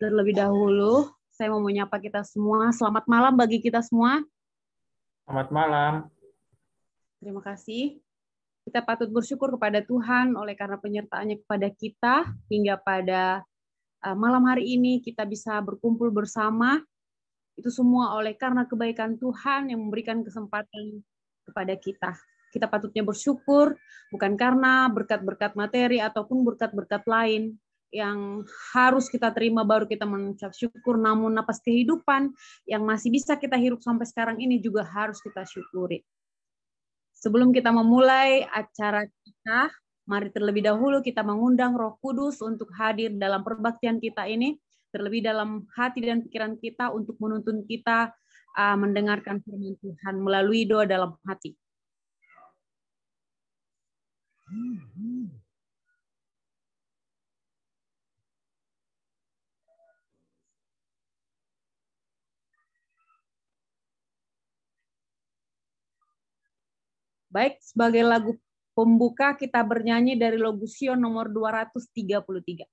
Terlebih dahulu, saya mau menyapa kita semua. Selamat malam bagi kita semua. Selamat malam. Terima kasih. Kita patut bersyukur kepada Tuhan oleh karena penyertaannya kepada kita hingga pada malam hari ini kita bisa berkumpul bersama. Itu semua oleh karena kebaikan Tuhan yang memberikan kesempatan kepada kita. Kita patutnya bersyukur bukan karena berkat-berkat materi ataupun berkat-berkat lain yang harus kita terima baru kita mengucap syukur, namun napas kehidupan yang masih bisa kita hirup sampai sekarang ini juga harus kita syukuri. Sebelum kita memulai acara kita, mari terlebih dahulu kita mengundang Roh Kudus untuk hadir dalam perbaktian kita ini, terlebih dalam hati dan pikiran kita untuk menuntun kita mendengarkan firman Tuhan melalui doa dalam hati. Baik, sebagai lagu pembuka kita bernyanyi dari Logusion nomor 233.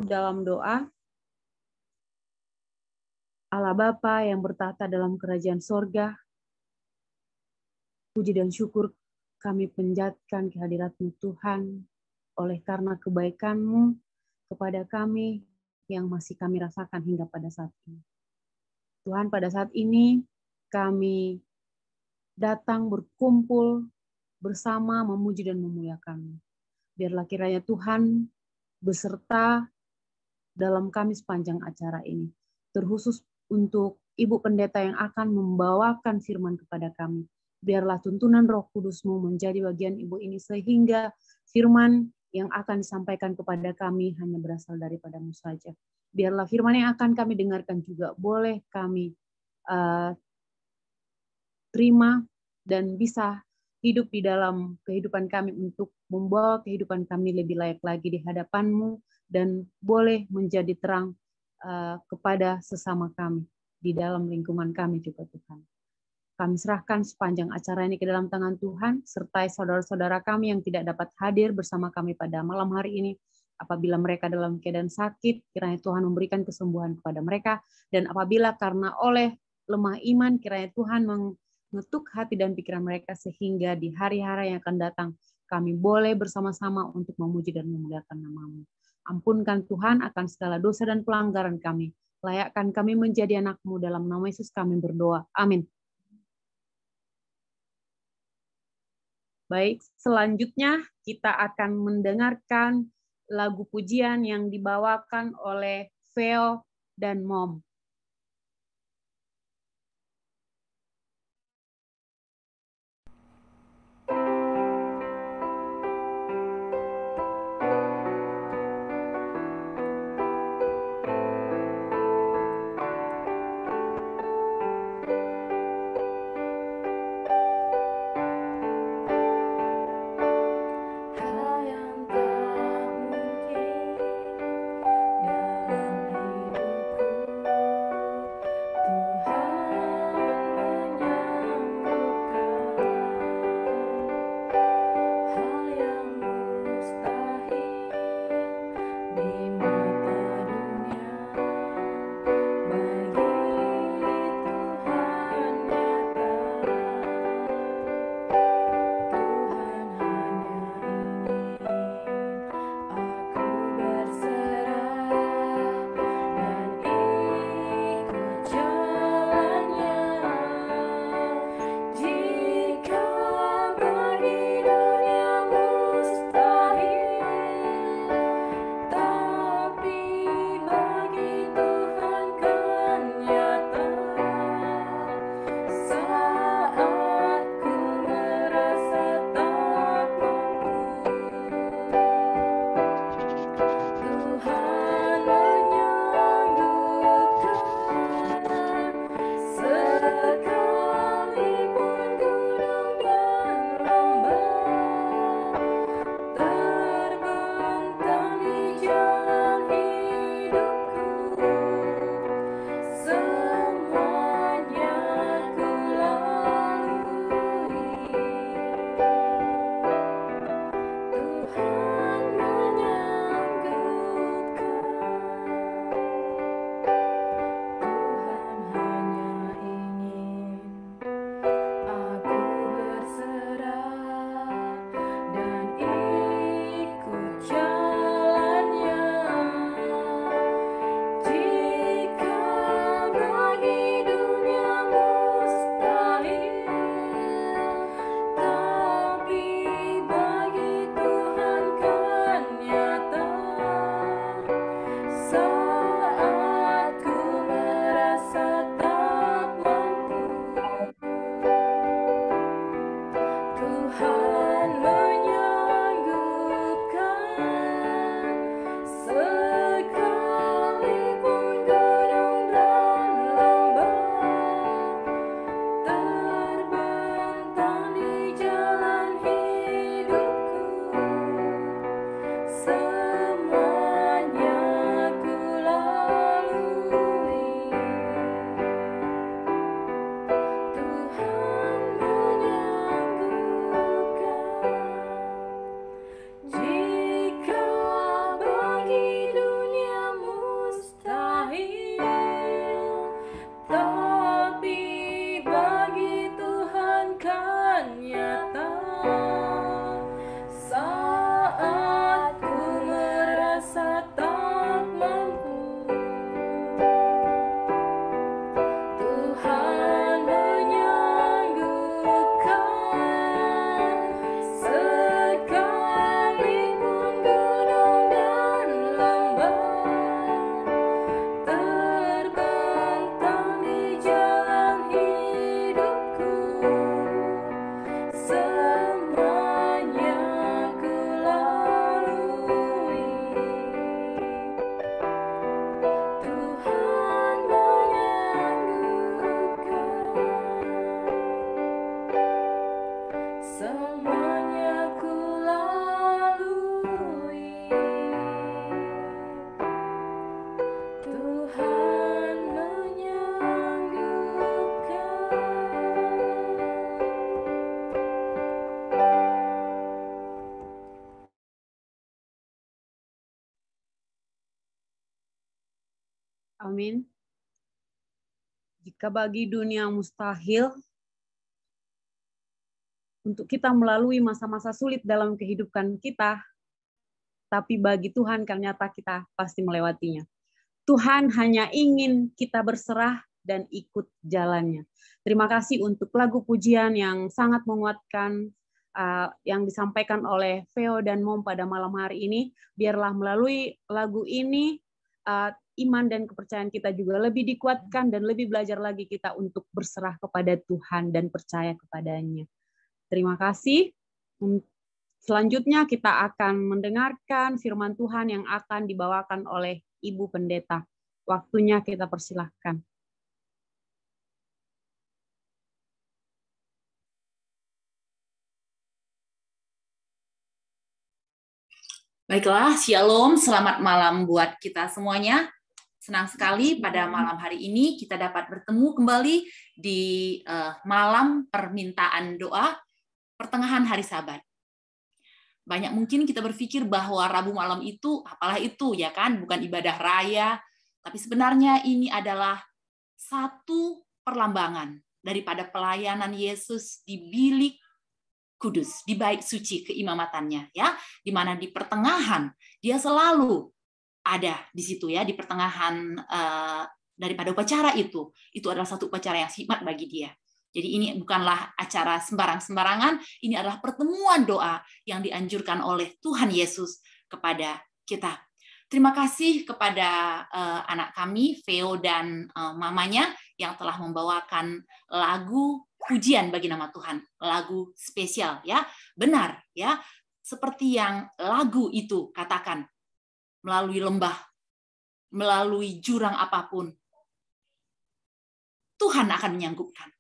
Dalam doa, Allah Bapa yang bertahta dalam kerajaan sorga, puji dan syukur kami panjatkan kehadirat-Mu Tuhan, oleh karena kebaikan-Mu kepada kami yang masih kami rasakan hingga pada saat ini. Tuhan, pada saat ini kami datang berkumpul bersama memuji dan memuliakan-Mu. Biarlah kiranya Tuhan beserta dalam kami sepanjang acara ini, terkhusus untuk Ibu Pendeta yang akan membawakan firman kepada kami. Biarlah tuntunan Roh Kudus-Mu menjadi bagian Ibu ini, sehingga firman yang akan disampaikan kepada kami hanya berasal daripada-Mu saja. Biarlah firman yang akan kami dengarkan juga boleh kami terima dan bisa hidup di dalam kehidupan kami untuk membawa kehidupan kami lebih layak lagi di hadapan-Mu dan boleh menjadi terang kepada sesama kami di dalam lingkungan kami juga Tuhan. Kami serahkan sepanjang acara ini ke dalam tangan Tuhan, sertai saudara-saudara kami yang tidak dapat hadir bersama kami pada malam hari ini. Apabila mereka dalam keadaan sakit, kiranya Tuhan memberikan kesembuhan kepada mereka. Dan apabila karena oleh lemah iman, kiranya Tuhan mengetuk hati dan pikiran mereka sehingga di hari-hari yang akan datang, kami boleh bersama-sama untuk memuji dan memuliakan nama-Mu. Ampunkan Tuhan akan segala dosa dan pelanggaran kami. Layakkan kami menjadi anak-Mu, dalam nama Yesus kami berdoa. Amin. Baik, selanjutnya kita akan mendengarkan lagu pujian yang dibawakan oleh Veo dan Mom. Dalam hidupku Amin. Jika bagi dunia mustahil untuk kita melalui masa-masa sulit dalam kehidupan kita, tapi bagi Tuhan ternyata kita pasti melewatinya. Tuhan hanya ingin kita berserah dan ikut jalannya. Terima kasih untuk lagu pujian yang sangat menguatkan yang disampaikan oleh Veo dan Mom pada malam hari ini. Biarlah melalui lagu ini iman dan kepercayaan kita juga lebih dikuatkan dan lebih belajar lagi kita untuk berserah kepada Tuhan dan percaya kepadanya. Terima kasih. Selanjutnya kita akan mendengarkan firman Tuhan yang akan dibawakan oleh Ibu Pendeta. Waktunya kita persilahkan. Baiklah, Shalom, selamat malam buat kita semuanya. Senang sekali pada malam hari ini kita dapat bertemu kembali di malam permintaan doa pertengahan hari Sabat. Banyak mungkin kita berpikir bahwa Rabu malam itu, apalah itu ya kan, bukan ibadah raya, tapi sebenarnya ini adalah satu perlambangan daripada pelayanan Yesus di bilik kudus, di bait suci keimamatannya, ya, di mana di pertengahan dia selalu ada di situ ya, di pertengahan daripada upacara itu adalah satu upacara yang khidmat bagi dia. Jadi ini bukanlah acara sembarang-sembarangan, ini adalah pertemuan doa yang dianjurkan oleh Tuhan Yesus kepada kita. Terima kasih kepada anak kami, Veo dan mamanya yang telah membawakan lagu pujian bagi nama Tuhan, lagu spesial ya. Benar ya, seperti yang lagu itu katakan, melalui lembah, melalui jurang apapun, Tuhan akan menyanggupkan.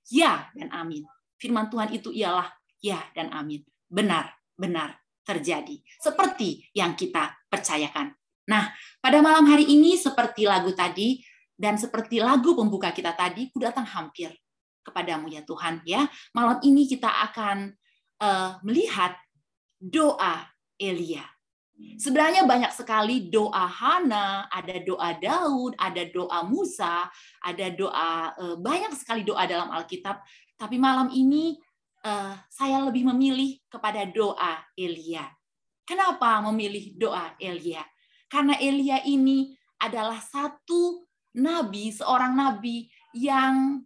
Ya dan amin. Firman Tuhan itu ialah ya dan amin. Benar-benar terjadi. Seperti yang kita percayakan. Nah, pada malam hari ini seperti lagu tadi, dan seperti lagu pembuka kita tadi, ku datang hampir kepadamu ya Tuhan. Ya, malam ini kita akan melihat doa Elia. Sebenarnya banyak sekali doa Hana, ada doa Daud, ada doa Musa, ada doa banyak sekali doa dalam Alkitab. Tapi malam ini saya lebih memilih kepada doa Elia. Kenapa memilih doa Elia? Karena Elia ini adalah satu nabi, seorang nabi yang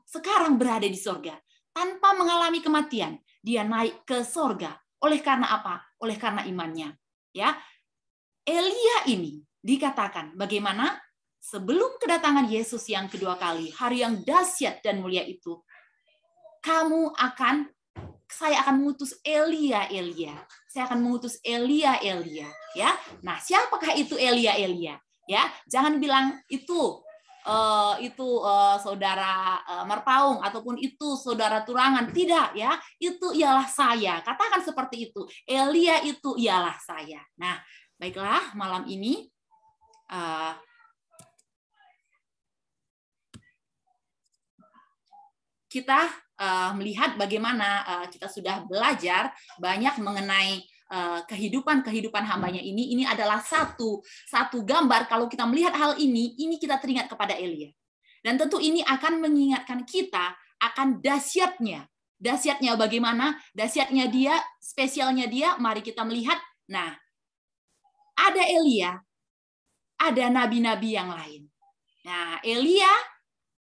sekarang berada di sorga tanpa mengalami kematian. Dia naik ke sorga. Oleh karena apa? Oleh karena imannya. Ya, Elia ini dikatakan bagaimana sebelum kedatangan Yesus yang kedua kali, hari yang dahsyat dan mulia itu, saya akan mengutus Elia. Saya akan mengutus Elia. Ya, nah siapakah itu Elia? Ya, jangan bilang itu saudara Marpaung ataupun itu saudara Turangan, tidak ya, itu ialah saya. Katakan seperti itu, Elia itu ialah saya. Nah, baiklah, malam ini kita melihat bagaimana kita sudah belajar banyak mengenai kehidupan hambanya ini adalah satu gambar. Kalau kita melihat hal ini kita teringat kepada Elia. Dan tentu ini akan mengingatkan kita akan dahsyatnya bagaimana, dahsyatnya dia, spesialnya dia. Mari kita melihat. Nah, ada Elia, ada nabi-nabi yang lain. Nah, Elia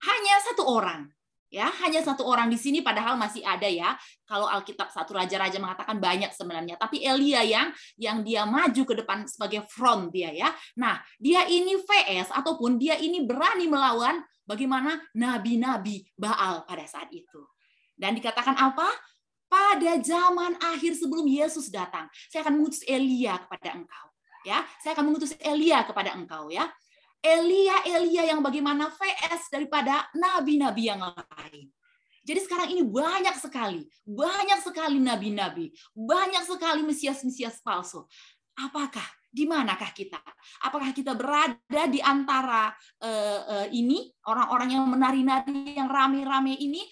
hanya satu orang. Ya, hanya satu orang di sini, padahal masih ada ya. Kalau Alkitab 1 Raja-Raja mengatakan banyak sebenarnya, tapi Elia yang dia maju ke depan sebagai front dia ya. Nah, dia ini VS ataupun dia ini berani melawan bagaimana nabi-nabi Baal pada saat itu. Dan dikatakan apa? Pada zaman akhir sebelum Yesus datang, saya akan mengutus Elia kepada engkau. Ya, saya akan mengutus Elia kepada engkau ya. Elia yang bagaimana VS daripada nabi-nabi yang lain. Jadi sekarang ini banyak sekali nabi-nabi, banyak sekali mesias-mesias palsu. Apakah, di manakah kita? Apakah kita berada di antara ini orang-orang yang menari-nari yang rame-rame ini?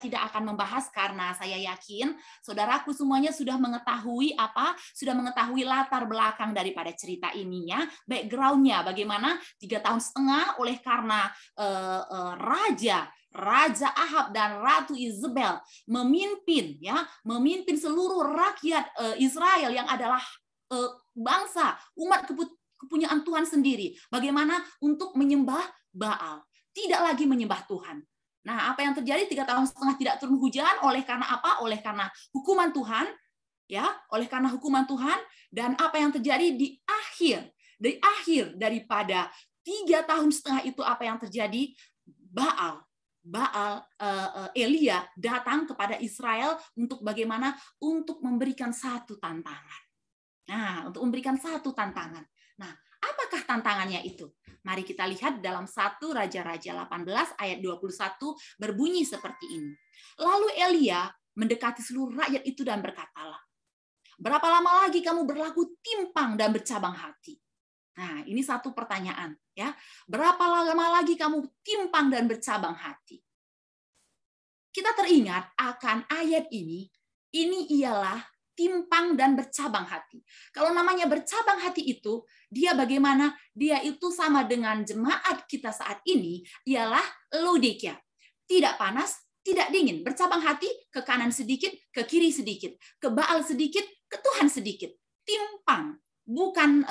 tidak akan membahas karena saya yakin saudaraku semuanya sudah mengetahui latar belakang daripada cerita ini, ya, background-nya bagaimana 3 tahun setengah oleh karena Raja Ahab dan Ratu Isabel memimpin seluruh rakyat Israel yang adalah bangsa umat kepunyaan Tuhan sendiri. Bagaimana untuk menyembah Baal, tidak lagi menyembah Tuhan. Nah, apa yang terjadi 3 tahun setengah tidak turun hujan oleh karena apa? Oleh karena hukuman Tuhan, ya, oleh karena hukuman Tuhan. Dan apa yang terjadi di akhir daripada 3 tahun setengah itu, apa yang terjadi? Elia datang kepada Israel untuk bagaimana? Untuk memberikan satu tantangan. Nah, untuk memberikan satu tantangan. Nah, apakah tantangannya itu? Mari kita lihat dalam 1 Raja-Raja 18 ayat 21 berbunyi seperti ini. Lalu Elia mendekati seluruh rakyat itu dan berkatalah, berapa lama lagi kamu berlaku timpang dan bercabang hati? Nah, ini satu pertanyaan, ya. Berapa lama lagi kamu timpang dan bercabang hati? Kita teringat akan ayat ini ialah timpang dan bercabang hati. Kalau namanya bercabang hati itu, dia bagaimana? Dia itu sama dengan jemaat kita saat ini, ialah Laodikia. Tidak panas, tidak dingin. Bercabang hati, ke kanan sedikit, ke kiri sedikit. Ke Baal sedikit, ke Tuhan sedikit. Timpang. Bukan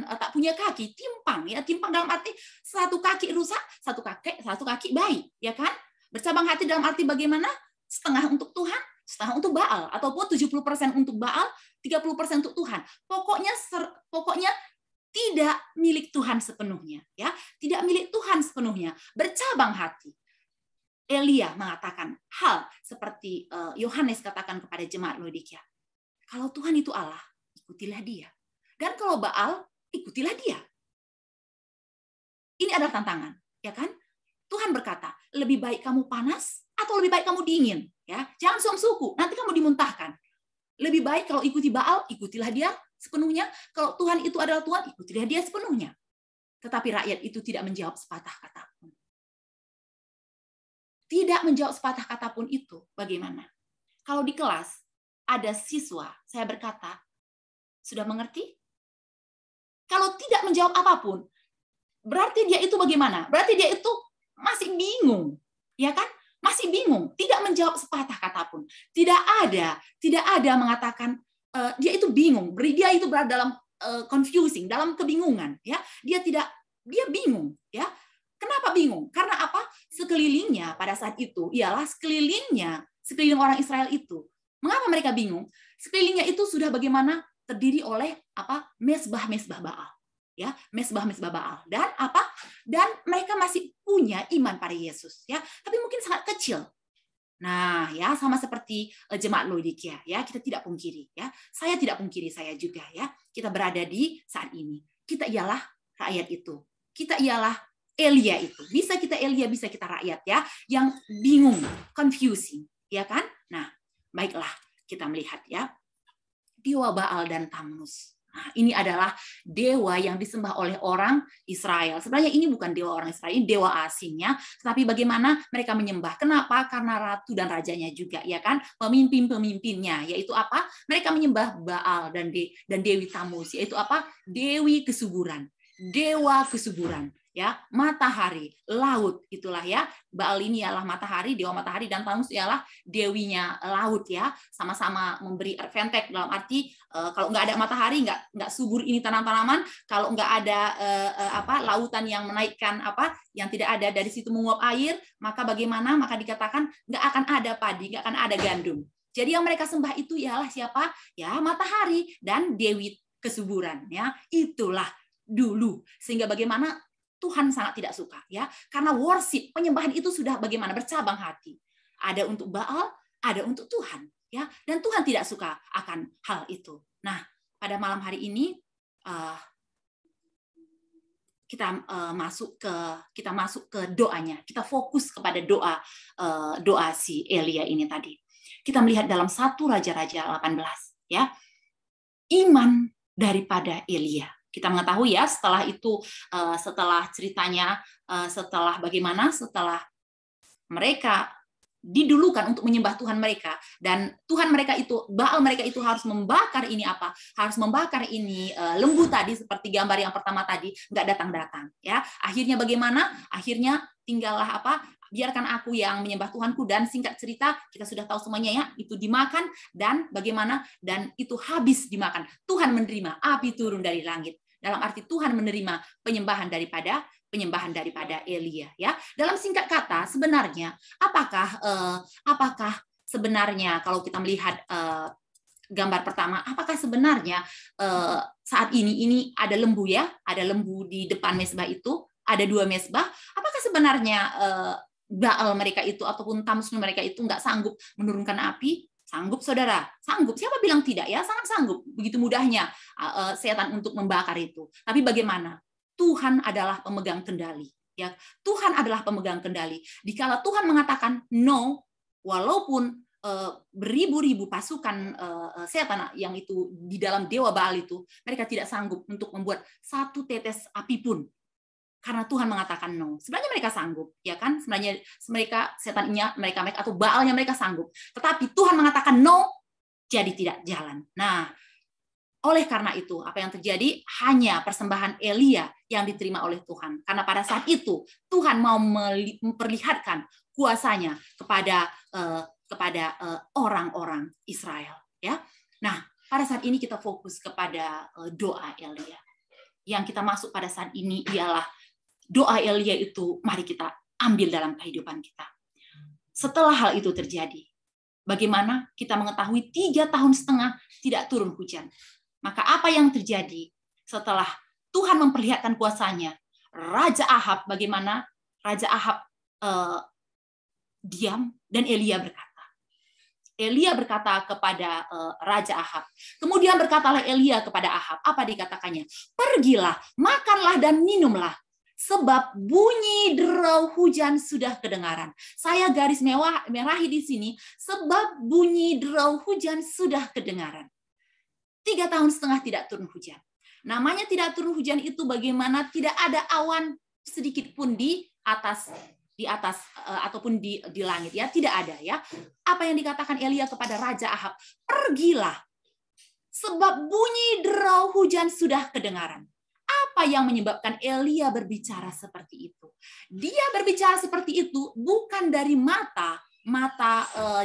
tak punya kaki, timpang, ya. Timpang dalam arti satu kaki rusak, satu kaki baik, ya kan? Bercabang hati dalam arti bagaimana? Setengah untuk Tuhan, setengah untuk Baal, ataupun 70% untuk Baal, 30% untuk Tuhan. Pokoknya tidak milik Tuhan sepenuhnya, ya. Tidak milik Tuhan sepenuhnya. Bercabang hati. Elia mengatakan hal seperti Yohanes katakan kepada jemaat Laodikia. Kalau Tuhan itu Allah, ikutilah Dia. Dan kalau Baal, ikutilah dia. Ini adalah tantangan, ya kan? Tuhan berkata, lebih baik kamu panas atau lebih baik kamu dingin, ya. Jangan suam-suku, nanti kamu dimuntahkan. Lebih baik kalau ikuti Baal, ikutilah dia sepenuhnya. Kalau Tuhan itu adalah Tuhan, ikutilah dia sepenuhnya. Tetapi rakyat itu tidak menjawab sepatah kata pun. Tidak menjawab sepatah kata pun itu bagaimana? Kalau di kelas ada siswa, saya berkata, sudah mengerti? Kalau tidak menjawab apapun, berarti dia itu bagaimana? Berarti dia itu masih bingung, ya kan? Masih bingung, tidak menjawab sepatah kata pun. Tidak ada mengatakan dia itu bingung, dia itu berada dalam confusing, dalam kebingungan, ya. Dia bingung, ya. Kenapa bingung? Karena apa? Sekelilingnya pada saat itu ialah sekeliling orang Israel itu. Mengapa mereka bingung? Sekelilingnya itu sudah bagaimana? Terdiri oleh apa? Mesbah-mesbah Baal, ya, mesbah-mesbah Baal. Dan apa? Dan mereka masih punya iman pada Yesus, ya, tapi mungkin sangat kecil. Nah, ya, sama seperti jemaat Laodikia, ya, kita tidak pungkiri, ya. Saya tidak pungkiri, saya juga, ya. Kita berada di saat ini. Kita ialah rakyat itu. Kita ialah Elia itu. Bisa kita Elia, bisa kita rakyat, ya, yang bingung, confusing, ya kan? Nah, baiklah, kita melihat, ya. Dewa Baal dan Tammuz. Nah, ini adalah dewa yang disembah oleh orang Israel. Sebenarnya ini bukan dewa orang Israel, ini dewa asingnya. Tetapi bagaimana mereka menyembah? Kenapa? Karena ratu dan rajanya juga, ya kan? Pemimpin-pemimpinnya, yaitu apa? Mereka menyembah Baal dan Dewi Tammuz, yaitu apa? Dewi kesuburan, dewa kesuburan. Ya, matahari, laut, itulah, ya. Baal ini ialah matahari, dewa matahari, dan Tammuz ialah dewinya laut, ya. Sama-sama memberi advantage dalam arti kalau nggak ada matahari, nggak subur ini tanaman-tanaman. Kalau nggak ada lautan yang menaikkan yang tidak ada dari situ menguap air, maka bagaimana? Maka dikatakan nggak akan ada padi, nggak akan ada gandum. Jadi yang mereka sembah itu ialah siapa? Ya, matahari dan dewi kesuburan, ya. Itulah dulu. Sehingga bagaimana? Tuhan sangat tidak suka, ya, karena worship, penyembahan itu sudah bagaimana? Bercabang hati. Ada untuk Baal, ada untuk Tuhan, ya, dan Tuhan tidak suka akan hal itu. Nah, pada malam hari ini kita masuk ke doanya. Kita fokus kepada doa si Elia ini tadi. Kita melihat dalam 1 Raja-Raja 18, ya, iman daripada Elia. Kita mengetahui, ya, setelah itu, setelah ceritanya, setelah bagaimana, setelah mereka didulukan untuk menyembah Tuhan mereka, dan Tuhan mereka itu, Baal mereka itu harus membakar ini apa? Harus membakar ini lembu tadi seperti gambar yang pertama tadi, nggak datang-datang ya. Akhirnya bagaimana? Akhirnya tinggallah apa? Biarkan aku yang menyembah Tuhanku, dan singkat cerita kita sudah tahu semuanya ya, itu dimakan dan bagaimana? Dan itu habis dimakan. Tuhan menerima, api turun dari langit. Dalam arti Tuhan menerima penyembahan daripada Elia ya. Dalam singkat kata sebenarnya apakah sebenarnya kalau kita melihat gambar pertama, apakah sebenarnya saat ini ada lembu ya, ada lembu di depan mezbah itu, ada 2 mezbah, apakah sebenarnya Baal mereka itu ataupun Tamsun mereka itu nggak sanggup menurunkan api? Sanggup, saudara, sanggup. Siapa bilang tidak ya? Sangat sanggup. Begitu mudahnya setan untuk membakar itu. Tapi bagaimana? Tuhan adalah pemegang kendali. Ya, Tuhan adalah pemegang kendali. Dikala Tuhan mengatakan no, walaupun beribu-ribu pasukan setan yang itu di dalam dewa Baal itu, mereka tidak sanggup untuk membuat satu tetes api pun. Karena Tuhan mengatakan no. Sebenarnya mereka sanggup, ya kan? Sebenarnya mereka setannya, mereka atau Baalnya mereka sanggup. Tetapi Tuhan mengatakan no, jadi tidak jalan. Nah, oleh karena itu, apa yang terjadi? Hanya persembahan Elia yang diterima oleh Tuhan. Karena pada saat itu Tuhan mau memperlihatkan kuasanya kepada orang-orang Israel. Ya, nah pada saat ini kita fokus kepada doa Elia. Yang kita masuk pada saat ini ialah doa Elia itu. Mari kita ambil dalam kehidupan kita. Setelah hal itu terjadi, bagaimana kita mengetahui 3,5 tahun tidak turun hujan? Maka apa yang terjadi setelah Tuhan memperlihatkan kuasanya? Raja Ahab, bagaimana? Raja Ahab diam, dan Elia berkata. Elia berkata kepada Raja Ahab. Kemudian berkatalah Elia kepada Ahab. Apa dikatakannya? Pergilah, makanlah dan minumlah. Sebab bunyi derau hujan sudah kedengaran. Saya garis merahi di sini. Sebab bunyi derau hujan sudah kedengaran. 3,5 tahun tidak turun hujan. Namanya tidak turun hujan itu bagaimana? Tidak ada awan sedikit pun di atas ataupun di langit ya, tidak ada ya. Apa yang dikatakan Elia kepada Raja Ahab? Pergilah. Sebab bunyi derau hujan sudah kedengaran. Apa yang menyebabkan Elia berbicara seperti itu? Dia berbicara seperti itu bukan dari mata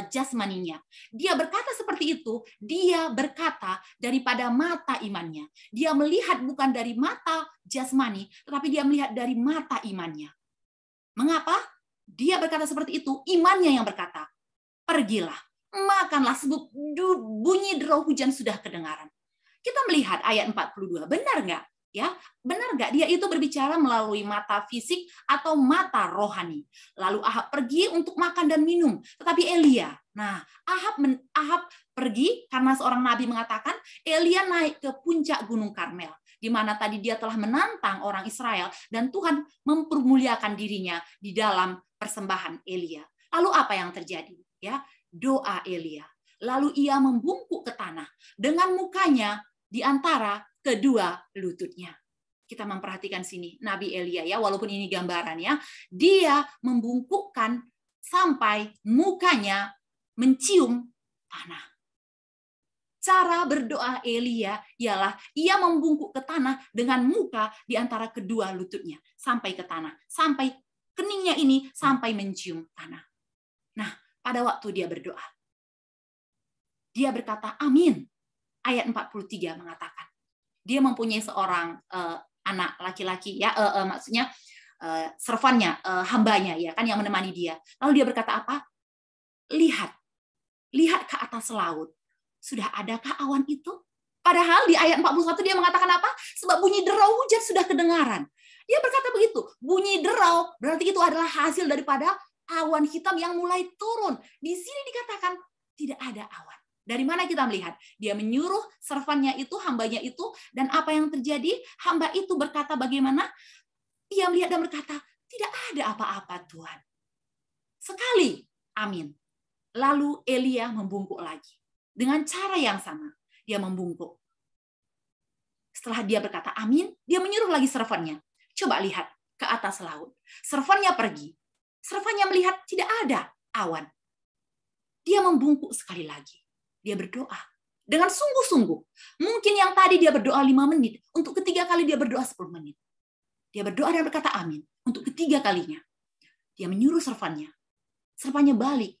jasmaninya. Dia berkata seperti itu, dia berkata daripada mata imannya. Dia melihat bukan dari mata jasmani, tetapi dia melihat dari mata imannya. Mengapa? Dia berkata seperti itu, imannya yang berkata, pergilah, makanlah sebab bunyi derau hujan sudah kedengaran. Kita melihat ayat 42, benar nggak? Ya, benar nggak? Dia itu berbicara melalui mata fisik atau mata rohani. Lalu Ahab pergi untuk makan dan minum. Tetapi Elia, Ahab pergi karena seorang nabi mengatakan Elia naik ke puncak Gunung Karmel, di mana tadi dia telah menantang orang Israel dan Tuhan mempermuliakan dirinya di dalam persembahan Elia. Lalu apa yang terjadi? Ya, doa Elia. Lalu ia membungkuk ke tanah dengan mukanya di antara kedua lututnya. Kita memperhatikan sini Nabi Elia ya, walaupun ini gambaran ya, dia membungkukkan sampai mukanya mencium tanah. Cara berdoa Elia ialah ia membungkuk ke tanah dengan muka di antara kedua lututnya sampai ke tanah, sampai keningnya ini sampai mencium tanah. Nah, pada waktu dia berdoa, dia berkata amin. Ayat 43 mengatakan dia mempunyai seorang anak laki-laki ya, maksudnya servannya, hambanya ya kan yang menemani dia. Lalu dia berkata apa? Lihat ke atas laut. Sudah adakah awan itu? Padahal di ayat 41 dia mengatakan apa? Sebab bunyi derau hujan sudah kedengaran. Dia berkata begitu. Bunyi derau berarti itu adalah hasil daripada awan hitam yang mulai turun. Di sini dikatakan tidak ada awan. Dari mana kita melihat? Dia menyuruh servannya itu, hambanya itu, dan apa yang terjadi? Hamba itu berkata bagaimana? Ia melihat dan berkata, tidak ada apa-apa Tuhan. Sekali, amin. Lalu Elia membungkuk lagi. Dengan cara yang sama, dia membungkuk. Setelah dia berkata amin, dia menyuruh lagi servannya. Coba lihat ke atas laut. Servannya pergi. Servannya melihat tidak ada awan. Dia membungkuk sekali lagi. Dia berdoa dengan sungguh-sungguh. Mungkin yang tadi dia berdoa 5 menit, untuk ketiga kali dia berdoa 10 menit. Dia berdoa dan berkata amin. Untuk ketiga kalinya, dia menyuruh servannya. Servannya balik.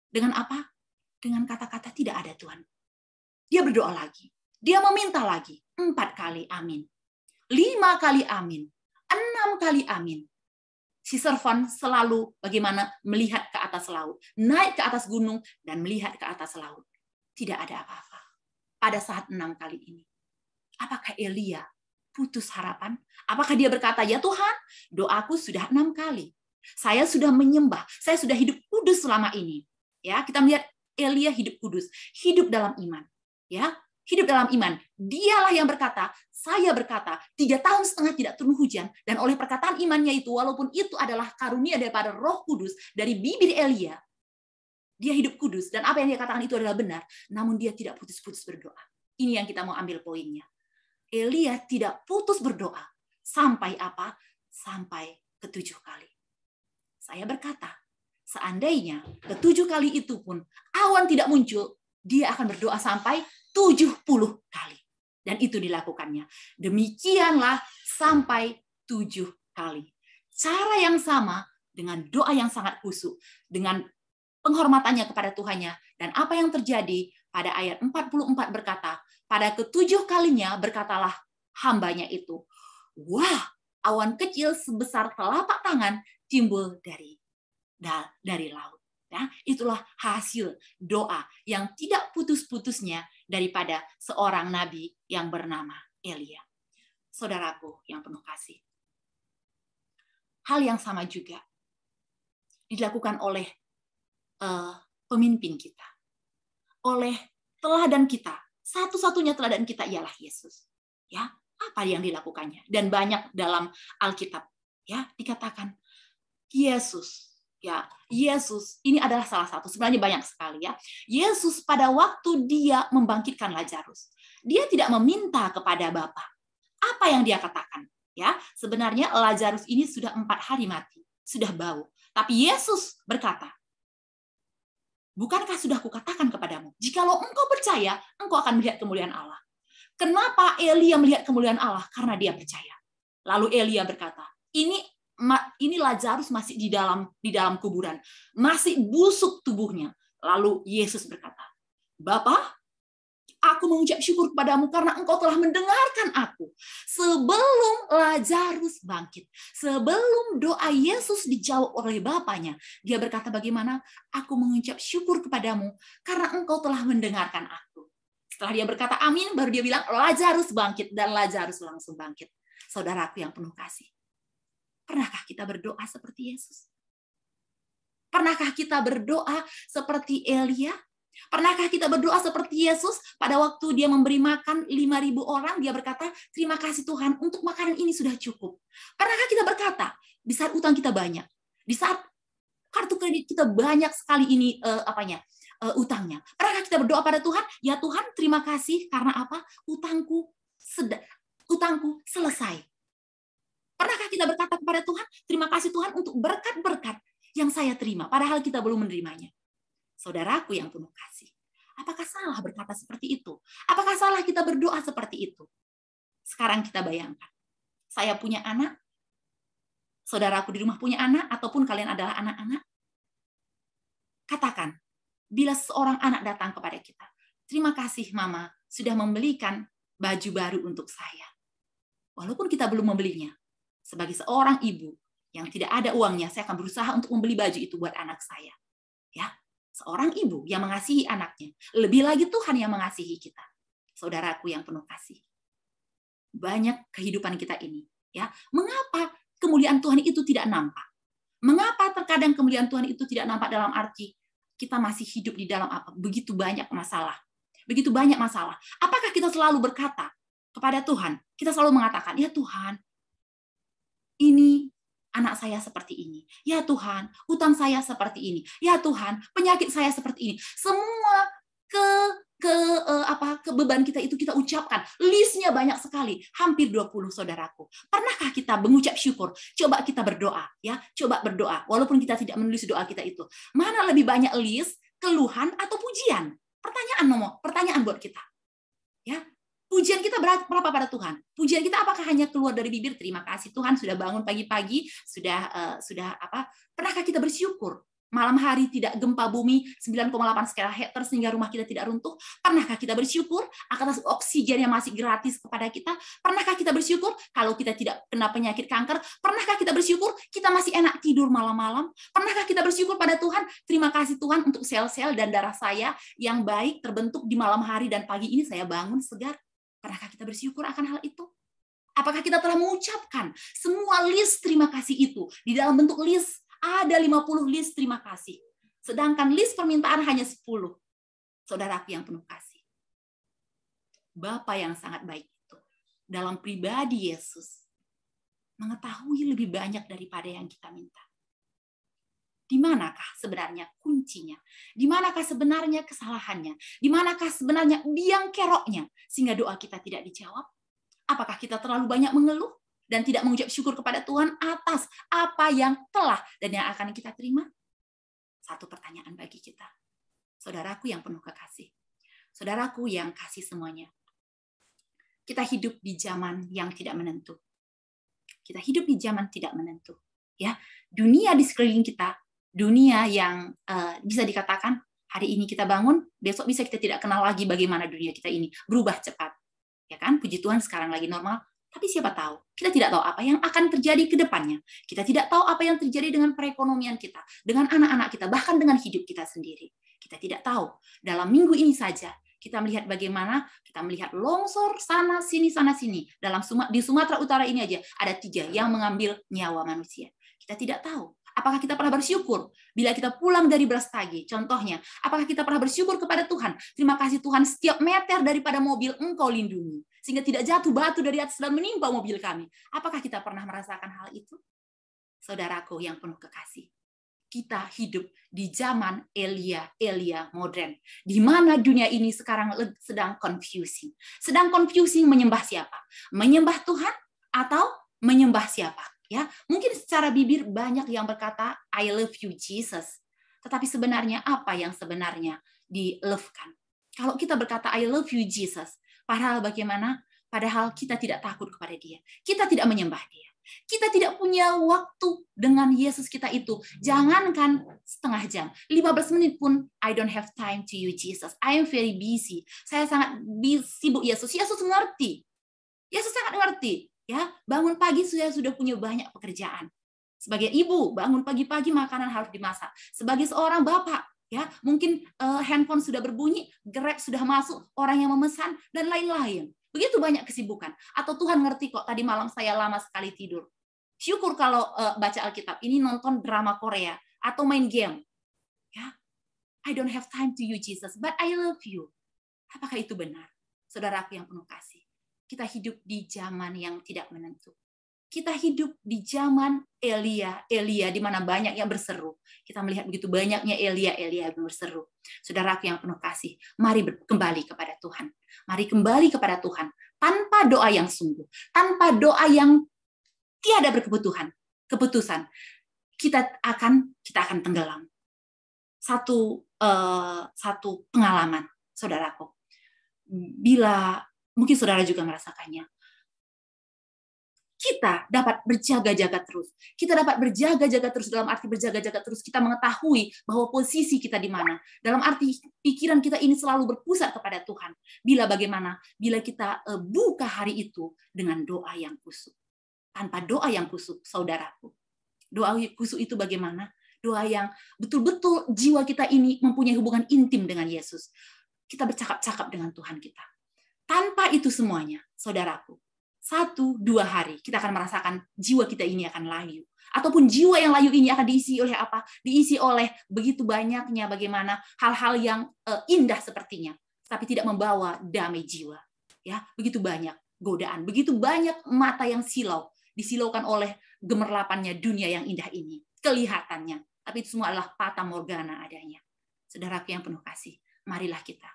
Dengan apa? Dengan kata-kata tidak ada Tuhan. Dia berdoa lagi. Dia meminta lagi. 4 kali amin. 5 kali amin. 6 kali amin. Si servan selalu bagaimana melihat ke atas laut, naik ke atas gunung, dan melihat ke atas laut. Tidak ada apa-apa. Pada saat 6 kali ini, apakah Elia putus harapan? Apakah dia berkata, ya Tuhan, doaku sudah 6 kali. Saya sudah menyembah, saya sudah hidup kudus selama ini. Ya, kita melihat Elia hidup kudus, hidup dalam iman. Ya, hidup dalam iman. Dialah yang berkata, saya berkata, 3,5 tahun tidak turun hujan, dan oleh perkataan imannya itu, walaupun itu adalah karunia daripada Roh Kudus dari bibir Elia, dia hidup kudus, dan apa yang dia katakan itu adalah benar, namun dia tidak putus-putus berdoa. Ini yang kita mau ambil poinnya. Elia tidak putus berdoa sampai apa? Sampai ke-7 kali. Saya berkata, seandainya ke-7 kali itu pun awan tidak muncul, dia akan berdoa sampai 70 kali. Dan itu dilakukannya. Demikianlah sampai 7 kali. Cara yang sama dengan doa yang sangat khusyuk, dengan penghormatannya kepada Tuhannya. Dan apa yang terjadi pada ayat 44 berkata, pada ke-7 kalinya berkatalah hambanya itu, wah, awan kecil sebesar telapak tangan timbul dari laut. Ya, itulah hasil doa yang tidak putus-putusnya daripada seorang nabi yang bernama Elia. Saudaraku yang penuh kasih. Hal yang sama juga dilakukan oleh pemimpin kita. Oleh teladan kita. Satu-satunya teladan kita ialah Yesus. Ya, apa yang dilakukannya? Dan banyak dalam Alkitab ya dikatakan Yesus. Ya, Yesus ini adalah salah satu, sebenarnya banyak sekali ya. Yesus pada waktu dia membangkitkan Lazarus, dia tidak meminta kepada Bapa. Apa yang dia katakan? Ya, sebenarnya Lazarus ini sudah 4 hari mati, sudah bau. Tapi Yesus berkata, bukankah sudah kukatakan kepadamu, jikalau engkau percaya, engkau akan melihat kemuliaan Allah. Kenapa Elia melihat kemuliaan Allah? Karena dia percaya. Lalu Elia berkata, ini Lazarus masih di dalam kuburan, masih busuk tubuhnya. Lalu Yesus berkata, Bapa, aku mengucap syukur kepadamu karena engkau telah mendengarkan aku. Sebelum Lazarus bangkit, sebelum doa Yesus dijawab oleh Bapanya, dia berkata bagaimana? Aku mengucap syukur kepadamu karena engkau telah mendengarkan aku. Setelah dia berkata amin, baru dia bilang Lazarus bangkit, dan Lazarus langsung bangkit. Saudaraku yang penuh kasih. Pernahkah kita berdoa seperti Yesus? Pernahkah kita berdoa seperti Elia? Pernahkah kita berdoa seperti Yesus pada waktu dia memberi makan 5.000 orang, dia berkata, terima kasih Tuhan, untuk makanan ini sudah cukup. Pernahkah kita berkata, di saat utang kita banyak, di saat kartu kredit kita banyak sekali ini utangnya. Pernahkah kita berdoa pada Tuhan, ya Tuhan terima kasih karena apa? Utangku selesai. Pernahkah kita berkata kepada Tuhan, terima kasih Tuhan untuk berkat-berkat yang saya terima, padahal kita belum menerimanya. Saudaraku yang penuh kasih, apakah salah berkata seperti itu? Apakah salah kita berdoa seperti itu? Sekarang kita bayangkan, saya punya anak, saudaraku di rumah punya anak, ataupun kalian adalah anak-anak. Katakan, bila seorang anak datang kepada kita, terima kasih Mama sudah membelikan baju baru untuk saya. Walaupun kita belum membelinya, sebagai seorang ibu yang tidak ada uangnya, saya akan berusaha untuk membeli baju itu buat anak saya. Ya, seorang ibu yang mengasihi anaknya. Lebih lagi Tuhan yang mengasihi kita. Saudaraku yang penuh kasih. Banyak kehidupan kita ini. Ya, mengapa kemuliaan Tuhan itu tidak nampak? Mengapa terkadang kemuliaan Tuhan itu tidak nampak dalam arti kita masih hidup di dalam apa? Begitu banyak masalah. Begitu banyak masalah. Apakah kita selalu berkata kepada Tuhan? Kita selalu mengatakan, ya Tuhan, ini anak saya seperti ini. Ya Tuhan, utang saya seperti ini. Ya Tuhan, penyakit saya seperti ini. Semua beban kita itu kita ucapkan. Listnya banyak sekali, hampir 20 saudaraku. Pernahkah kita mengucap syukur? Coba kita berdoa, ya. Coba berdoa walaupun kita tidak menulis doa kita itu. Mana lebih banyak list keluhan atau pujian? Pertanyaan buat kita. Ya, pujian kita berapa pada Tuhan? Pujian kita apakah hanya keluar dari bibir? Terima kasih Tuhan sudah bangun pagi-pagi, sudah apa? Pernahkah kita bersyukur? Malam hari tidak gempa bumi 9,8 skala Richter sehingga rumah kita tidak runtuh. Pernahkah kita bersyukur atas oksigen yang masih gratis kepada kita? Pernahkah kita bersyukur kalau kita tidak kena penyakit kanker? Pernahkah kita bersyukur kita masih enak tidur malam-malam? Pernahkah kita bersyukur pada Tuhan? Terima kasih Tuhan untuk sel-sel dan darah saya yang baik terbentuk di malam hari dan pagi ini saya bangun segar. Pernahkah kita bersyukur akan hal itu? Apakah kita telah mengucapkan semua list terima kasih itu di dalam bentuk list? Ada 50 list terima kasih. Sedangkan list permintaan hanya 10. Saudaraku yang penuh kasih. Bapa yang sangat baik itu, dalam pribadi Yesus, mengetahui lebih banyak daripada yang kita minta. Di manakah sebenarnya kuncinya? Di manakah sebenarnya kesalahannya? Di manakah sebenarnya biang keroknya? Sehingga doa kita tidak dijawab? Apakah kita terlalu banyak mengeluh? Dan tidak mengucap syukur kepada Tuhan atas apa yang telah dan yang akan kita terima? Satu pertanyaan bagi kita. Saudaraku yang penuh kekasih. Saudaraku yang kasih semuanya. Kita hidup di zaman yang tidak menentu. Kita hidup di zaman tidak menentu. Ya, dunia di sekeliling kita, dunia yang bisa dikatakan hari ini kita bangun, besok bisa kita tidak kenal lagi bagaimana dunia kita ini. Berubah cepat. Ya kan? Puji Tuhan sekarang lagi normal. Tapi siapa tahu, kita tidak tahu apa yang akan terjadi ke depannya. Kita tidak tahu apa yang terjadi dengan perekonomian kita, dengan anak-anak kita, bahkan dengan hidup kita sendiri. Kita tidak tahu. Dalam minggu ini saja, kita melihat bagaimana kita melihat longsor sana sini. Di Sumatera Utara ini aja ada 3 yang mengambil nyawa manusia. Kita tidak tahu. Apakah kita pernah bersyukur bila kita pulang dari Brastagi? Contohnya, apakah kita pernah bersyukur kepada Tuhan? Terima kasih Tuhan, setiap meter daripada mobil Engkau lindungi. Sehingga tidak jatuh batu dari atas dan menimpa mobil kami. Apakah kita pernah merasakan hal itu? Saudaraku yang penuh kekasih. Kita hidup di zaman Elia modern. Di mana dunia ini sekarang sedang confusing. Sedang confusing menyembah siapa? Menyembah Tuhan atau menyembah siapa? Ya, mungkin secara bibir banyak yang berkata, I love you Jesus. Tetapi sebenarnya apa yang sebenarnya di-love-kan? Kalau kita berkata, I love you Jesus, padahal bagaimana? Padahal kita tidak takut kepada dia. Kita tidak menyembah dia. Kita tidak punya waktu dengan Yesus kita itu. Jangankan setengah jam, 15 menit pun, I don't have time to you Jesus. I am very busy. Saya sangat sibuk Yesus. Yesus mengerti. Yesus sangat mengerti. Ya, bangun pagi sudah punya banyak pekerjaan. Sebagai ibu, bangun pagi-pagi makanan harus dimasak. Sebagai seorang bapak, ya, mungkin handphone sudah berbunyi, Grab sudah masuk, orang yang memesan dan lain-lain. Begitu banyak kesibukan. Atau Tuhan ngerti kok tadi malam saya lama sekali tidur. Syukur kalau baca Alkitab, ini nonton drama Korea atau main game. Ya, I don't have time to you Jesus, but I love you. Apakah itu benar? Saudaraku yang penuh kasih. Kita hidup di zaman yang tidak menentu. Kita hidup di zaman Elia, di mana banyak yang berseru. Kita melihat begitu banyaknya Elia yang berseru. Saudaraku yang penuh kasih, mari kembali kepada Tuhan. Mari kembali kepada Tuhan tanpa doa yang sungguh, tanpa doa yang tiada keputusan. Kita akan tenggelam. Satu pengalaman, saudaraku. Bila mungkin saudara juga merasakannya. Kita dapat berjaga-jaga terus. Kita dapat berjaga-jaga terus dalam arti berjaga-jaga terus. Kita mengetahui bahwa posisi kita di mana. Dalam arti pikiran kita ini selalu berpusat kepada Tuhan. Bila kita buka hari itu dengan doa yang kusuk. Tanpa doa yang kusuk, saudaraku. Doa kusuk itu bagaimana? Doa yang betul-betul jiwa kita ini mempunyai hubungan intim dengan Yesus. Kita bercakap-cakap dengan Tuhan kita. Tanpa itu semuanya, saudaraku, 1-2 hari kita akan merasakan jiwa kita ini akan layu. Ataupun jiwa yang layu ini akan diisi oleh apa? Diisi oleh begitu banyaknya bagaimana hal-hal yang indah sepertinya, tapi tidak membawa damai jiwa. Ya, begitu banyak godaan, begitu banyak mata yang disilaukan oleh gemerlapannya dunia yang indah ini. Kelihatannya, tapi itu semua adalah fata morgana adanya. Saudaraku yang penuh kasih, marilah kita.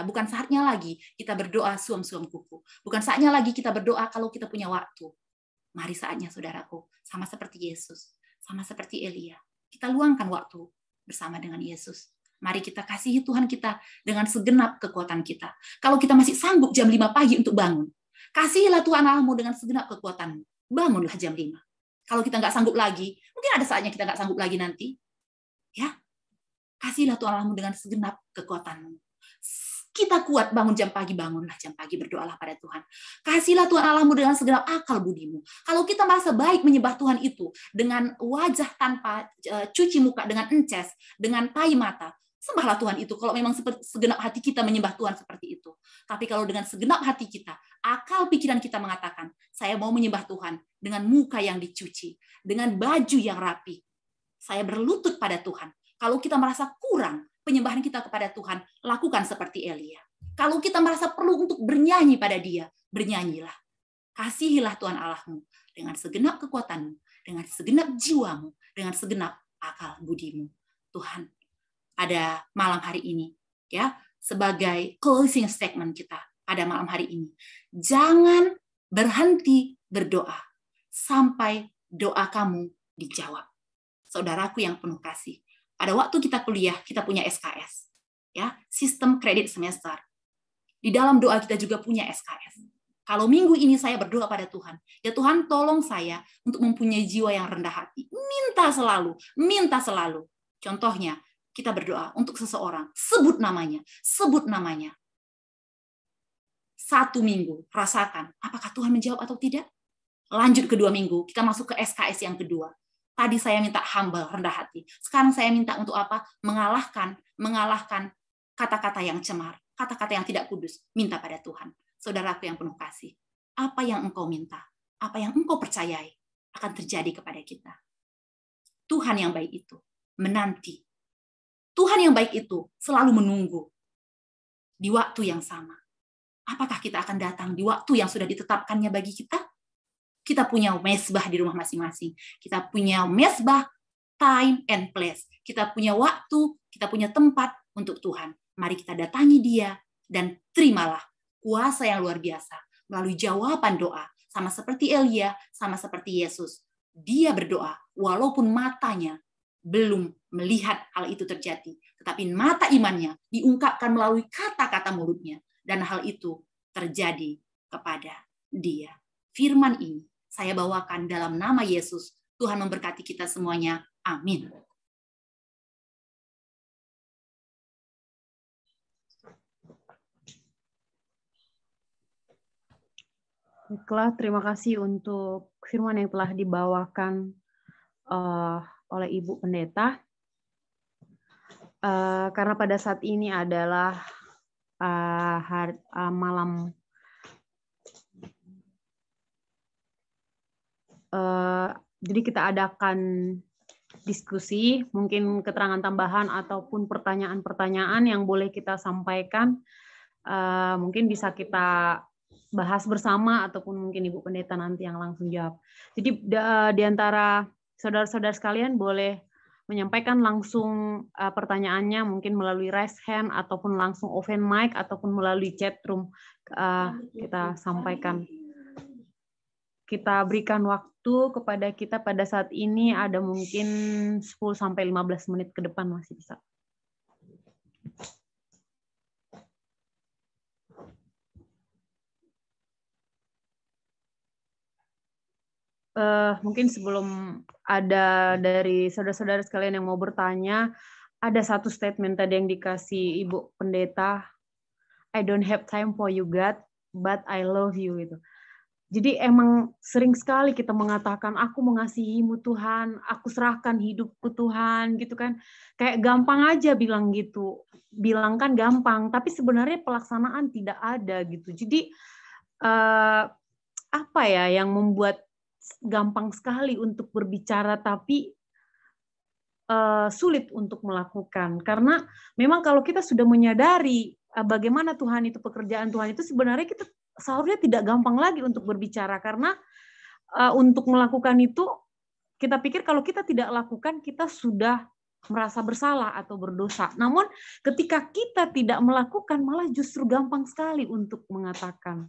Bukan saatnya lagi kita berdoa suam-suam kuku. Bukan saatnya lagi kita berdoa kalau kita punya waktu. Mari saatnya, saudaraku, sama seperti Yesus, sama seperti Elia. Kita luangkan waktu bersama dengan Yesus. Mari kita kasihi Tuhan kita dengan segenap kekuatan kita. Kalau kita masih sanggup jam 5 pagi untuk bangun, kasihilah Tuhan Allahmu dengan segenap kekuatanmu. Bangunlah jam 5. Kalau kita nggak sanggup lagi, mungkin ada saatnya kita nggak sanggup lagi nanti. Ya, kasihilah Tuhan Allahmu dengan segenap kekuatanmu. Kita kuat bangun jam pagi, bangunlah jam pagi, berdoalah pada Tuhan. Kasihlah Tuhan Allahmu dengan segenap akal budimu. Kalau kita merasa baik menyembah Tuhan itu dengan wajah tanpa cuci muka, dengan ences, dengan tahi mata, sembahlah Tuhan itu kalau memang segenap hati kita menyembah Tuhan seperti itu. Tapi kalau dengan segenap hati kita, akal pikiran kita mengatakan, saya mau menyembah Tuhan dengan muka yang dicuci, dengan baju yang rapi. Saya berlutut pada Tuhan. Kalau kita merasa kurang penyembahan kita kepada Tuhan, lakukan seperti Elia. Kalau kita merasa perlu untuk bernyanyi pada Dia, bernyanyilah. Kasihilah Tuhan Allahmu dengan segenap kekuatanmu, dengan segenap jiwamu, dengan segenap akal budimu. Tuhan, pada malam hari ini, ya, sebagai closing statement kita pada malam hari ini, jangan berhenti berdoa sampai doa kamu dijawab. Saudaraku yang penuh kasih, pada waktu kita kuliah, kita punya SKS, ya, sistem kredit semester. Di dalam doa kita juga punya SKS. Kalau minggu ini saya berdoa pada Tuhan, ya Tuhan tolong saya untuk mempunyai jiwa yang rendah hati. Minta selalu. Contohnya, kita berdoa untuk seseorang, sebut namanya. 1 minggu, rasakan apakah Tuhan menjawab atau tidak. Lanjut ke 2 minggu, kita masuk ke SKS yang kedua. Tadi saya minta humble, rendah hati. Sekarang saya minta untuk apa? Mengalahkan kata-kata yang cemar, kata-kata yang tidak kudus. Minta pada Tuhan. Saudaraku yang penuh kasih, apa yang engkau minta, apa yang engkau percayai akan terjadi kepada kita. Tuhan yang baik itu menanti. Tuhan yang baik itu selalu menunggu di waktu yang sama. Apakah kita akan datang di waktu yang sudah ditetapkannya bagi kita? Kita punya mezbah di rumah masing-masing. Kita punya mezbah, time and place. Kita punya waktu, kita punya tempat untuk Tuhan. Mari kita datangi Dia dan terimalah kuasa yang luar biasa melalui jawaban doa. Sama seperti Elia, sama seperti Yesus. Dia berdoa walaupun matanya belum melihat hal itu terjadi. Tetapi mata imannya diungkapkan melalui kata-kata mulutnya. Dan hal itu terjadi kepada dia. Firman ini saya bawakan dalam nama Yesus. Tuhan memberkati kita semuanya. Amin. Baiklah, terima kasih untuk firman yang telah dibawakan oleh Ibu Pendeta. Karena pada saat ini adalah malam jadi kita adakan diskusi, mungkin keterangan tambahan ataupun pertanyaan-pertanyaan yang boleh kita sampaikan, mungkin bisa kita bahas bersama ataupun mungkin Ibu Pendeta nanti yang langsung jawab. Jadi di antara saudara-saudara sekalian boleh menyampaikan langsung pertanyaannya mungkin melalui raise hand ataupun langsung open mic ataupun melalui chat room kita sampaikan. Kita berikan waktu kepada kita pada saat ini ada mungkin 10-15 menit ke depan masih bisa. Mungkin sebelum ada dari saudara-saudara sekalian yang mau bertanya, ada satu statement tadi yang dikasih Ibu Pendeta, I don't have time for you God, but I love you gitu. Jadi emang sering sekali kita mengatakan, aku mengasihimu Tuhan, aku serahkan hidupku Tuhan, gitu kan. Kayak gampang aja bilang gitu. Bilang kan gampang, tapi sebenarnya pelaksanaan tidak ada gitu. Jadi apa ya yang membuat gampang sekali untuk berbicara, tapi sulit untuk melakukan. Karena memang kalau kita sudah menyadari bagaimana Tuhan itu, pekerjaan Tuhan itu, sebenarnya kita seharusnya tidak gampang lagi untuk berbicara, karena untuk melakukan itu kita pikir kalau kita tidak lakukan kita sudah merasa bersalah atau berdosa. Namun ketika kita tidak melakukan malah justru gampang sekali untuk mengatakan.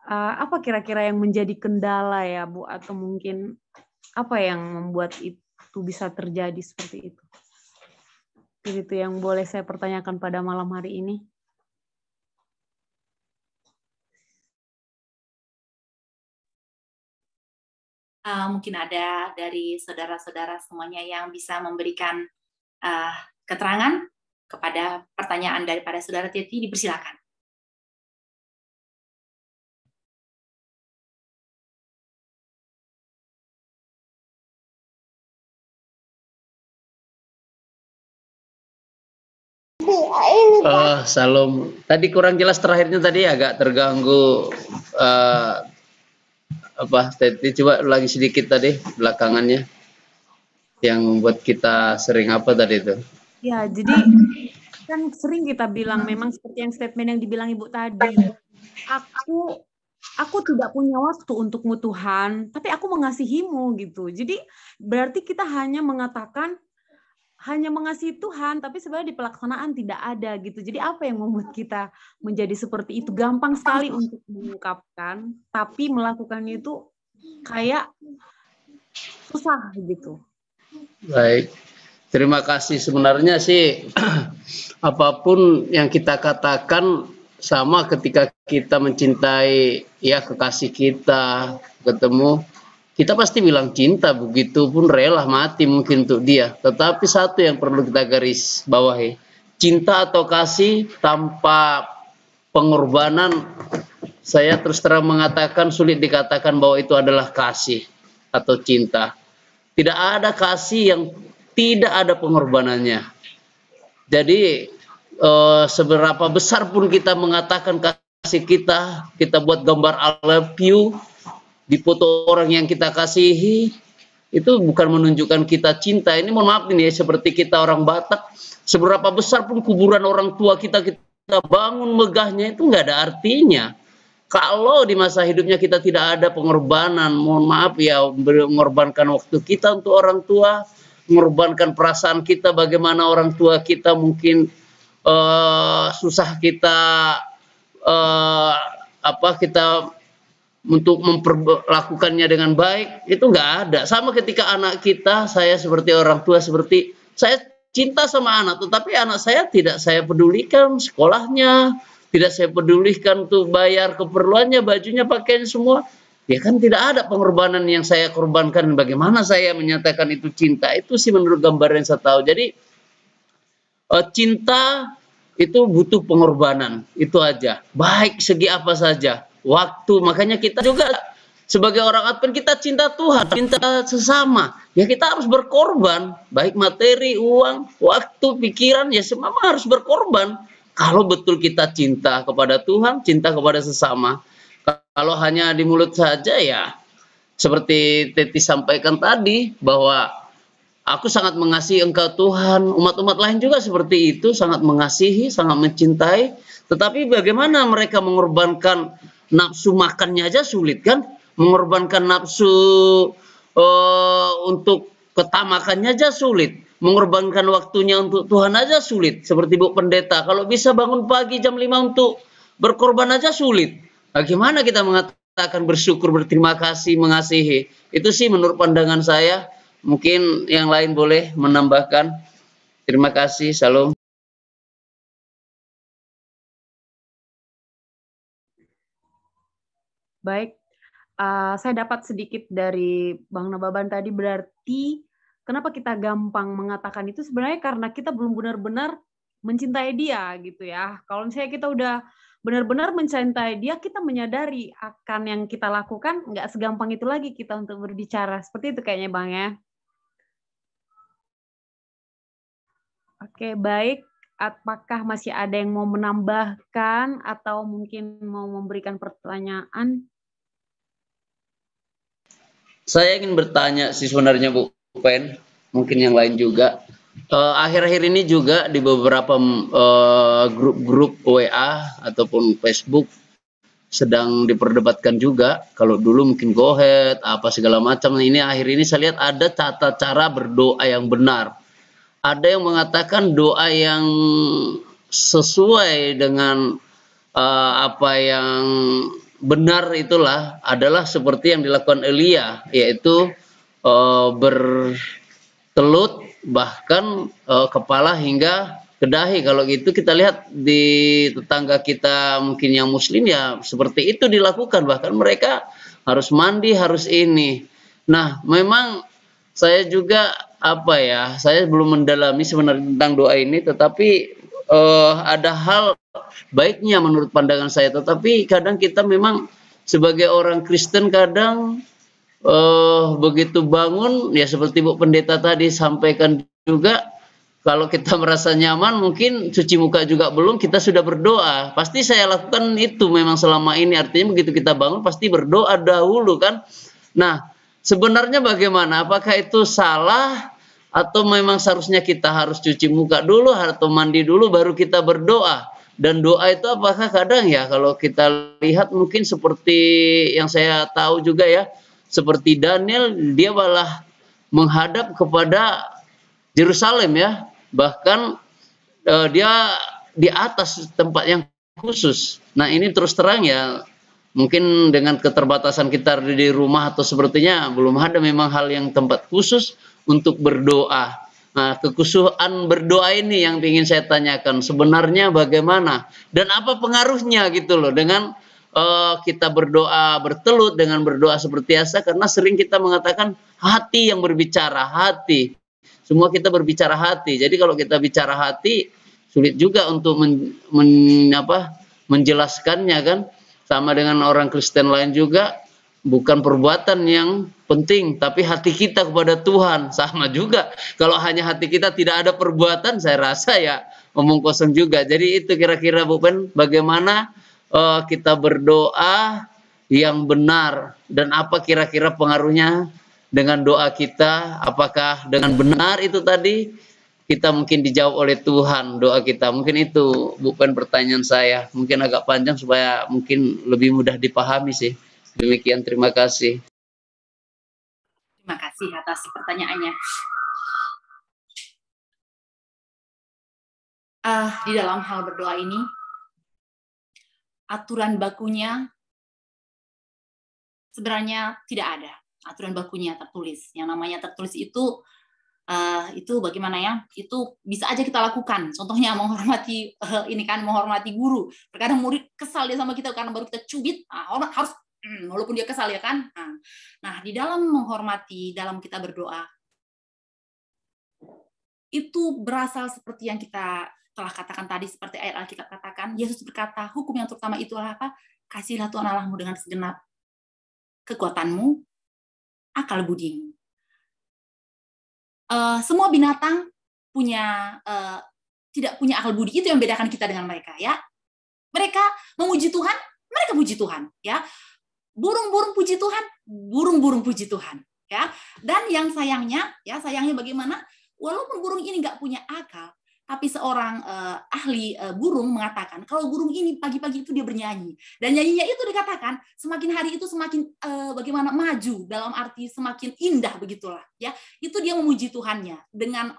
Apa kira-kira yang menjadi kendala ya Bu, atau mungkin apa yang membuat itu bisa terjadi seperti itu? Itu yang boleh saya pertanyakan pada malam hari ini. Mungkin ada dari saudara-saudara semuanya yang bisa memberikan keterangan kepada pertanyaan daripada saudara Teti, dipersilakan. Salam. Tadi kurang jelas terakhirnya, tadi agak terganggu. Tadi coba lagi sedikit tadi belakangannya yang buat kita sering apa tadi itu? Ya, jadi kan sering kita bilang memang seperti yang statement yang dibilang Ibu tadi. Aku tidak punya waktu untukmu Tuhan, tapi aku mengasihimu gitu. Jadi berarti kita hanya mengatakan hanya mengasihi Tuhan, tapi sebenarnya di pelaksanaan tidak ada gitu. Jadi apa yang membuat kita menjadi seperti itu? Gampang sekali untuk mengungkapkan, tapi melakukannya itu kayak susah gitu. Baik, terima kasih. Sebenarnya sih apapun yang kita katakan sama ketika kita mencintai ya kekasih kita, ketemu, kita pasti bilang cinta, begitu pun rela mati mungkin untuk dia. Tetapi satu yang perlu kita garis bawahi, cinta atau kasih tanpa pengorbanan, saya terus terang mengatakan sulit dikatakan bahwa itu adalah kasih atau cinta. Tidak ada kasih yang tidak ada pengorbanannya. Jadi seberapa besar pun kita mengatakan kasih kita buat gambar I love you di foto orang yang kita kasihi, itu bukan menunjukkan kita cinta. Ini mohon maaf ini ya, seperti kita orang Batak, seberapa besar pun kuburan orang tua kita bangun megahnya, itu nggak ada artinya kalau di masa hidupnya kita tidak ada pengorbanan. Mohon maaf ya, mengorbankan waktu kita untuk orang tua, mengorbankan perasaan kita, bagaimana orang tua kita mungkin susah kita kita untuk memperlakukannya dengan baik, itu nggak ada. Sama ketika anak kita, saya seperti orang tua, seperti saya cinta sama anak, tetapi anak saya tidak saya pedulikan sekolahnya, tidak saya pedulikan untuk bayar keperluannya, bajunya, pakaian semua. Ya kan tidak ada pengorbanan yang saya korbankan. Bagaimana saya menyatakan itu cinta? Itu sih menurut gambar yang saya tahu. Jadi cinta itu butuh pengorbanan, itu aja. Baik segi apa saja. Waktu, makanya kita juga sebagai orang Advent kita cinta Tuhan, cinta sesama. Ya kita harus berkorban, baik materi, uang, waktu, pikiran, ya semua harus berkorban. Kalau betul kita cinta kepada Tuhan, cinta kepada sesama. Kalau hanya di mulut saja, ya seperti Teti sampaikan tadi, bahwa aku sangat mengasihi Engkau Tuhan, umat-umat lain juga seperti itu, sangat mengasihi, sangat mencintai. Tetapi bagaimana mereka mengorbankan nafsu makannya aja sulit kan? Mengorbankan nafsu untuk ketamakannya aja sulit. Mengorbankan waktunya untuk Tuhan aja sulit. Seperti Bu Pendeta, kalau bisa bangun pagi jam 5 untuk berkorban aja sulit. Bagaimana kita mengatakan bersyukur, berterima kasih, mengasihi? Itu sih menurut pandangan saya. Mungkin yang lain boleh menambahkan. Terima kasih. Salam. Baik, saya dapat sedikit dari Bang Nababan tadi, berarti kenapa kita gampang mengatakan itu sebenarnya karena kita belum benar-benar mencintai dia gitu ya. Kalau misalnya kita udah benar-benar mencintai dia, kita menyadari akan yang kita lakukan, nggak segampang itu lagi kita untuk berbicara. Seperti itu kayaknya Bang ya. Oke, baik. Apakah masih ada yang mau menambahkan atau mungkin mau memberikan pertanyaan? Saya ingin bertanya sih sebenarnya Bu Pen, mungkin yang lain juga. Akhir-akhir ini juga di beberapa grup-grup WA ataupun Facebook sedang diperdebatkan juga. Kalau dulu mungkin go ahead, apa segala macam. Ini akhir ini saya lihat ada tata cara berdoa yang benar. Ada yang mengatakan doa yang sesuai dengan apa yang benar itulah adalah seperti yang dilakukan Elia, yaitu bertelut bahkan kepala hingga ke dahi. Kalau gitu kita lihat di tetangga kita mungkin yang muslim ya seperti itu dilakukan, bahkan mereka harus mandi, harus ini. Nah, memang saya juga saya belum mendalami sebenarnya tentang doa ini, tetapi ada hal baiknya menurut pandangan saya, tetapi kadang kita memang sebagai orang Kristen kadang begitu bangun ya seperti Bu Pendeta tadi sampaikan juga, kalau kita merasa nyaman mungkin cuci muka juga belum, kita sudah berdoa. Pasti saya lakukan itu memang selama ini, artinya begitu kita bangun pasti berdoa dahulu kan. Nah, sebenarnya bagaimana? Apakah itu salah atau memang seharusnya kita harus cuci muka dulu atau mandi dulu baru kita berdoa? Dan doa itu apakah kadang ya kalau kita lihat mungkin seperti yang saya tahu juga ya, seperti Daniel, dia malah menghadap kepada Yerusalem ya, bahkan dia di atas tempat yang khusus. Nah, ini terus terang ya, mungkin dengan keterbatasan kita di rumah atau sepertinya belum ada memang hal yang tempat khusus untuk berdoa. Nah, kekhususan berdoa ini yang ingin saya tanyakan, sebenarnya bagaimana dan apa pengaruhnya gitu loh dengan kita berdoa bertelut dengan berdoa seperti biasa, karena sering kita mengatakan hati yang berbicara, hati. Semua kita berbicara hati. Jadi kalau kita bicara hati, sulit juga untuk menjelaskannya kan. Sama dengan orang Kristen lain juga, bukan perbuatan yang penting, tapi hati kita kepada Tuhan. Sama juga. Kalau hanya hati kita tidak ada perbuatan, saya rasa ya omong kosong juga. Jadi itu kira-kira Bu Pen, bagaimana kita berdoa yang benar dan apa kira-kira pengaruhnya dengan doa kita, apakah dengan benar itu tadi kita mungkin dijawab oleh Tuhan doa kita. Mungkin itu bukan pertanyaan saya, mungkin agak panjang supaya mungkin lebih mudah dipahami sih. Demikian, terima kasih. Terima kasih atas pertanyaannya. Di dalam hal berdoa ini, aturan bakunya sebenarnya tidak ada. Aturan bakunya tertulis. Yang namanya tertulis itu bagaimana ya? Itu bisa aja kita lakukan. Contohnya menghormati menghormati guru. Terkadang murid kesal dia sama kita karena baru kita cubit. Harus walaupun dia kesal ya kan. Nah, di dalam menghormati, dalam kita berdoa itu berasal seperti yang kita telah katakan tadi, seperti ayat Alkitab katakan. Yesus berkata, hukum yang terutama itu adalah apa? Kasihilah Tuhan Allahmu dengan segenap kekuatanmu, akal budimu. Semua binatang tidak punya akal budi. Itu yang membedakan kita dengan mereka ya. Mereka memuji Tuhan, mereka puji Tuhan ya. Burung-burung puji Tuhan, burung-burung puji Tuhan ya. Dan yang sayangnya bagaimana? Walaupun burung ini nggak punya akal, tapi seorang ahli burung mengatakan kalau burung ini pagi-pagi itu dia bernyanyi, dan nyanyinya itu dikatakan semakin hari itu semakin bagaimana maju, dalam arti semakin indah begitulah ya. Itu dia memuji Tuhannya dengan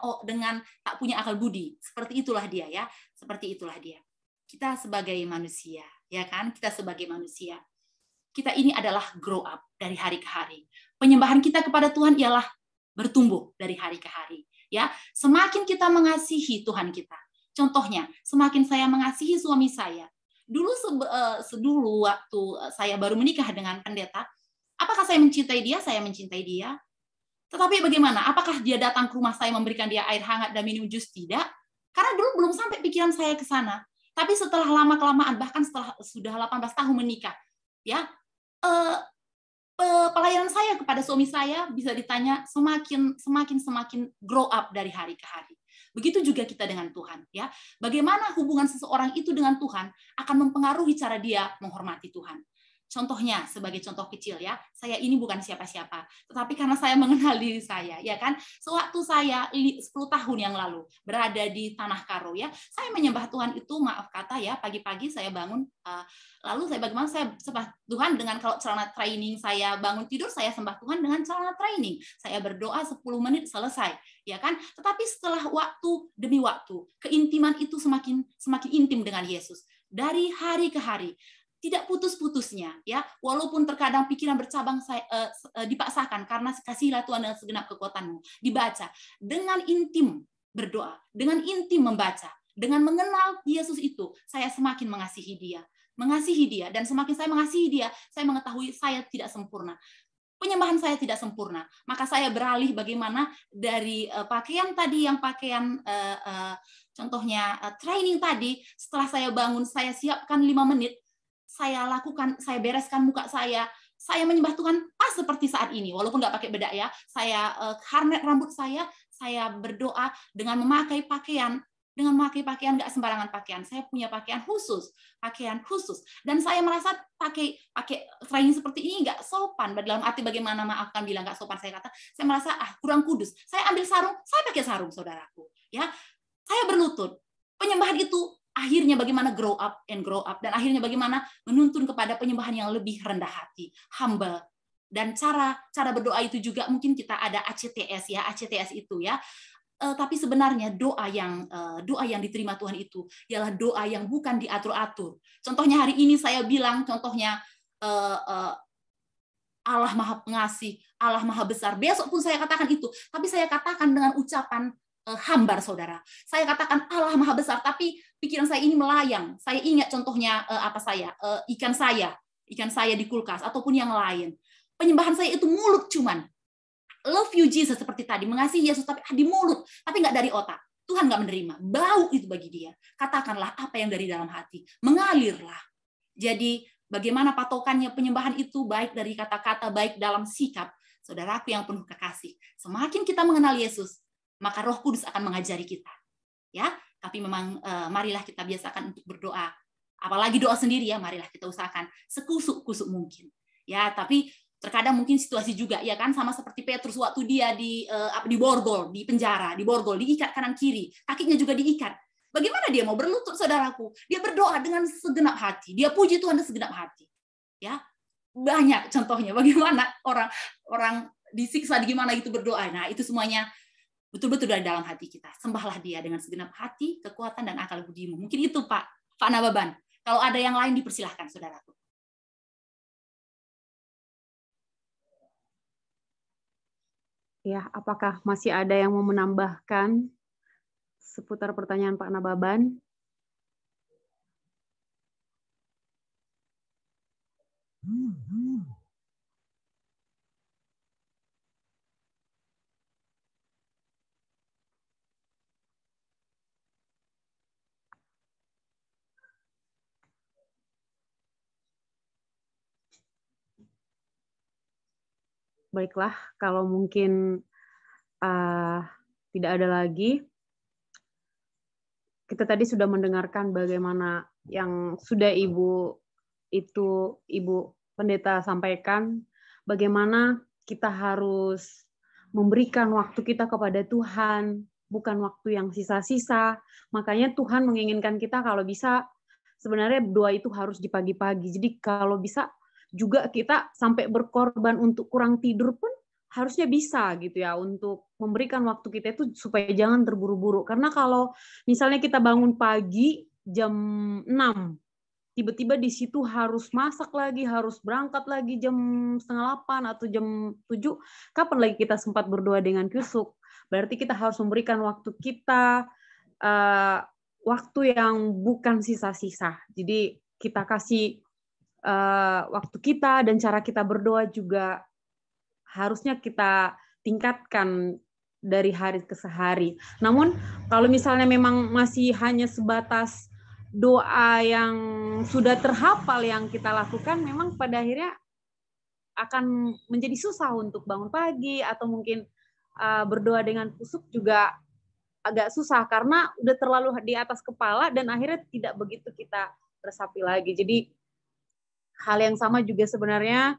tak punya akal budi. Seperti itulah dia ya, seperti itulah dia. Kita sebagai manusia ya kan, kita sebagai manusia, kita ini adalah grow up dari hari ke hari. Penyembahan kita kepada Tuhan ialah bertumbuh dari hari ke hari. Ya, semakin kita mengasihi Tuhan kita. Contohnya, semakin saya mengasihi suami saya. Dulu waktu saya baru menikah dengan pendeta, apakah saya mencintai dia? Saya mencintai dia. Tetapi bagaimana? Apakah dia datang ke rumah saya memberikan dia air hangat dan minum jus? Tidak. Karena dulu belum sampai pikiran saya ke sana. Tapi setelah lama-kelamaan, bahkan setelah sudah 18 tahun menikah, ya, pelayanan saya kepada suami saya bisa ditanya semakin grow up dari hari ke hari. Begitu juga kita dengan Tuhan ya. Bagaimana hubungan seseorang itu dengan Tuhan akan mempengaruhi cara dia menghormati Tuhan. Contohnya, sebagai contoh kecil ya, saya ini bukan siapa-siapa, tetapi karena saya mengenal diri saya, ya kan, sewaktu saya 10 tahun yang lalu berada di Tanah Karo ya, saya menyembah Tuhan itu, maaf kata ya, pagi-pagi saya bangun, lalu bagaimana saya sembah Tuhan dengan kalau celana training, saya bangun tidur, saya sembah Tuhan dengan celana training, saya berdoa 10 menit selesai, ya kan, tetapi setelah waktu demi waktu, keintiman itu semakin intim dengan Yesus, dari hari ke hari. tidak putus-putusnya, ya, walaupun terkadang pikiran bercabang dipaksakan karena kasihlah Tuhan dengan segenap kekuatanmu, dibaca dengan intim berdoa, dengan intim membaca, dengan mengenal Yesus itu, saya semakin mengasihi dia, dan semakin saya mengasihi dia, saya mengetahui saya tidak sempurna. Penyembahan saya tidak sempurna, maka saya beralih bagaimana dari pakaian tadi, yang pakaian contohnya training tadi, setelah saya bangun, saya siapkan 5 menit, saya lakukan, saya bereskan muka saya menyembah Tuhan pas seperti saat ini, walaupun nggak pakai bedak ya, saya harnet rambut saya berdoa dengan memakai pakaian, nggak sembarangan pakaian. Saya punya pakaian khusus, dan saya merasa pakai training seperti ini nggak sopan. Dalam arti bagaimana, maafkan bilang nggak sopan, saya merasa kurang kudus. Saya ambil sarung, saya pakai sarung, saudaraku. Ya, saya berlutut. Penyembahan itu akhirnya bagaimana grow up, dan akhirnya bagaimana menuntun kepada penyembahan yang lebih rendah hati, humble. Dan cara berdoa itu juga mungkin kita ada ACTS ya, ACTS itu ya. Tapi sebenarnya doa yang diterima Tuhan itu ialah doa yang bukan diatur-atur. Contohnya hari ini saya bilang, contohnya Allah Maha Pengasih, Allah Maha Besar. Besok pun saya katakan itu, tapi saya katakan dengan ucapan hambar, saudara. Saya katakan Allah Maha Besar, tapi pikiran saya ini melayang. Saya ingat contohnya ikan saya di kulkas ataupun yang lain. Penyembahan saya itu mulut cuman. Love you Jesus seperti tadi, mengasihi Yesus tapi di mulut, tapi nggak dari otak. Tuhan nggak menerima. Bau itu bagi dia. Katakanlah apa yang dari dalam hati. Mengalirlah. Jadi bagaimana patokannya penyembahan itu, baik dari kata-kata, baik dalam sikap. Saudaraku yang penuh kekasih. Semakin kita mengenal Yesus, maka Roh Kudus akan mengajari kita. Ya, tapi memang marilah kita biasakan untuk berdoa. Apalagi doa sendiri ya, marilah kita usahakan sekusuk-kusuk mungkin. Ya, tapi terkadang mungkin situasi juga ya kan, sama seperti Petrus waktu dia di borgol, di penjara, di borgol, diikat kanan kiri, kakinya juga diikat. Bagaimana dia mau berlutut, saudaraku? Dia berdoa dengan segenap hati, dia puji Tuhan dengan segenap hati. Ya, banyak contohnya bagaimana orang disiksa, gimana itu berdoa. Nah, itu semuanya betul-betul dari dalam hati kita. Sembahlah dia dengan segenap hati, kekuatan dan akal budimu. Mungkin itu Pak Nababan. Kalau ada yang lain dipersilahkan, saudaraku. Ya, apakah masih ada yang mau menambahkan seputar pertanyaan Pak Nababan? Baiklah, kalau mungkin tidak ada lagi, kita tadi sudah mendengarkan bagaimana yang sudah Ibu Pendeta sampaikan, bagaimana kita harus memberikan waktu kita kepada Tuhan, bukan waktu yang sisa-sisa. Makanya Tuhan menginginkan kita kalau bisa, sebenarnya doa itu harus di pagi-pagi. Jadi kalau bisa juga kita sampai berkorban untuk kurang tidur pun harusnya bisa gitu ya, untuk memberikan waktu kita itu supaya jangan terburu-buru. Karena kalau misalnya kita bangun pagi jam 6, tiba-tiba di situ harus masak lagi, harus berangkat lagi jam 7:30 atau jam 7, kapan lagi kita sempat berdoa dengan kusuk? Berarti kita harus memberikan waktu kita, waktu yang bukan sisa-sisa. Jadi kita kasih waktu kita, dan cara kita berdoa juga harusnya kita tingkatkan dari hari ke hari. Namun kalau misalnya memang masih hanya sebatas doa yang sudah terhafal yang kita lakukan, memang pada akhirnya akan menjadi susah untuk bangun pagi, atau mungkin berdoa dengan kusuk juga agak susah karena udah terlalu di atas kepala dan akhirnya tidak begitu kita resapi lagi. Jadi hal yang sama juga sebenarnya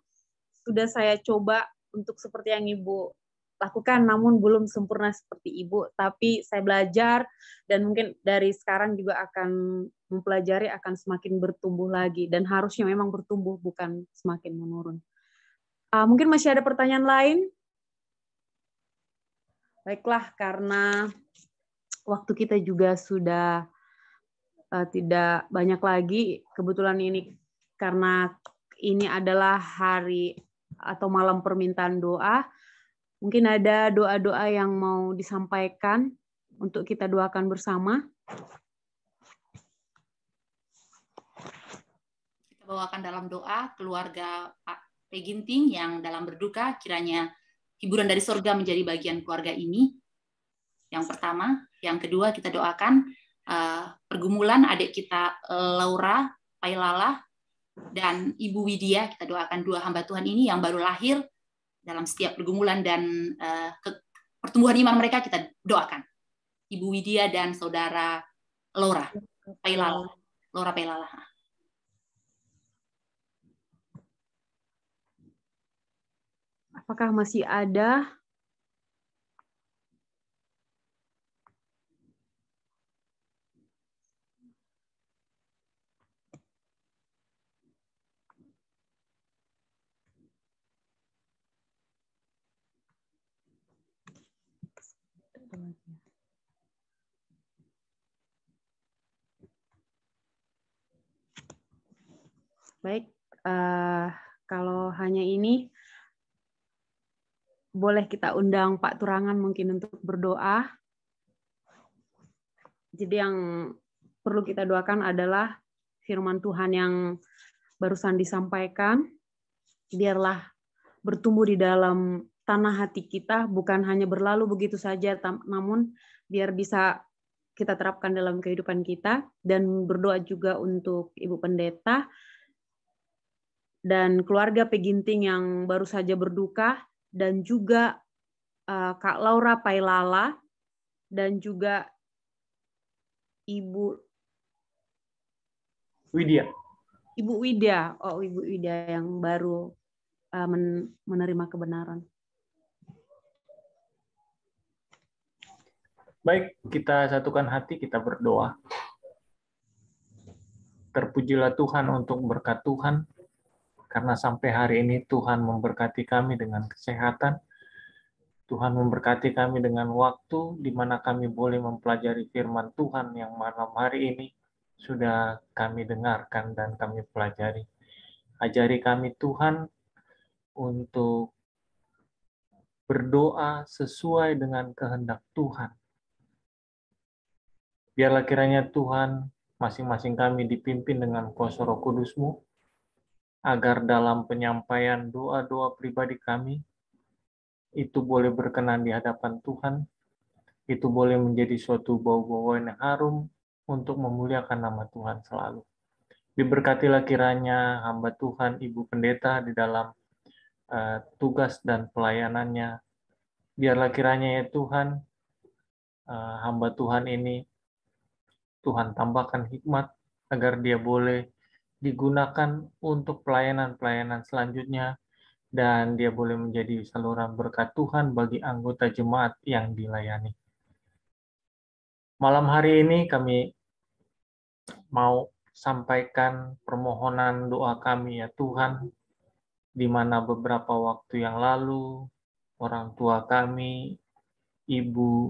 sudah saya coba untuk seperti yang Ibu lakukan, namun belum sempurna seperti Ibu. Tapi saya belajar, dan mungkin dari sekarang juga akan mempelajari, akan semakin bertumbuh lagi. Dan harusnya memang bertumbuh, bukan semakin menurun. Mungkin masih ada pertanyaan lain? Baiklah, karena waktu kita juga sudah tidak banyak lagi, kebetulan ini karena ini adalah hari atau malam permintaan doa, mungkin ada doa-doa yang mau disampaikan untuk kita doakan bersama. Kita bawakan dalam doa keluarga Pak Peginting yang dalam berduka, kiranya hiburan dari surga menjadi bagian keluarga ini. Yang pertama, yang kedua kita doakan pergumulan adik kita Laura Pailala dan Ibu Widya. Kita doakan dua hamba Tuhan ini yang baru lahir dalam setiap pergumulan dan pertumbuhan iman mereka, kita doakan. Ibu Widya dan saudara Laura Pailala. Laura Pailala. Apakah masih ada? Baik, kalau hanya ini, boleh kita undang Pak Turangan mungkin untuk berdoa. Jadi yang perlu kita doakan adalah firman Tuhan yang barusan disampaikan, biarlah bertumbuh di dalam tanah hati kita, bukan hanya berlalu begitu saja, namun biar bisa kita terapkan dalam kehidupan kita, dan berdoa juga untuk Ibu Pendeta dan keluarga Peginting yang baru saja berduka, dan juga Kak Laura Pailala, dan juga Ibu Widya. Ibu Widya, Ibu Widya yang baru menerima kebenaran. Baik, kita satukan hati, kita berdoa. Terpujilah Tuhan untuk berkat Tuhan, karena sampai hari ini Tuhan memberkati kami dengan kesehatan. Tuhan memberkati kami dengan waktu di mana kami boleh mempelajari firman Tuhan yang malam hari ini sudah kami dengarkan dan kami pelajari. Ajari kami Tuhan untuk berdoa sesuai dengan kehendak Tuhan. Biarlah kiranya Tuhan masing-masing kami dipimpin dengan kuasa Roh Kudus-Mu, agar dalam penyampaian doa-doa pribadi kami, itu boleh berkenan di hadapan Tuhan, itu boleh menjadi suatu bau-bauan yang harum untuk memuliakan nama Tuhan selalu. Diberkatilah kiranya hamba Tuhan, Ibu Pendeta di dalam tugas dan pelayanannya. Biarlah kiranya ya Tuhan, hamba Tuhan ini, Tuhan tambahkan hikmat agar dia boleh digunakan untuk pelayanan-pelayanan selanjutnya, dan dia boleh menjadi saluran berkat Tuhan bagi anggota jemaat yang dilayani. Malam hari ini kami mau sampaikan permohonan doa kami ya Tuhan, di mana beberapa waktu yang lalu orang tua kami, Ibu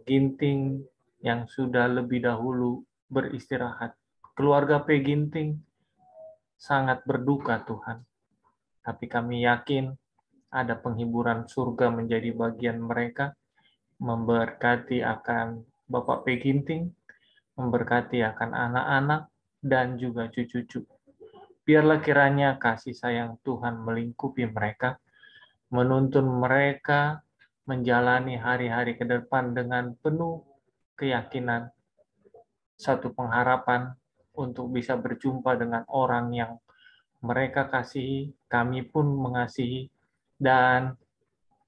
Ginting, yang sudah lebih dahulu beristirahat. Keluarga P. Ginting sangat berduka Tuhan, tapi kami yakin ada penghiburan surga menjadi bagian mereka, memberkati akan Bapak P. Ginting, memberkati akan anak-anak, dan juga cucu-cucu. Biarlah kiranya kasih sayang Tuhan melingkupi mereka, menuntun mereka menjalani hari-hari ke depan dengan penuh keyakinan, satu pengharapan untuk bisa berjumpa dengan orang yang mereka kasihi, kami pun mengasihi, dan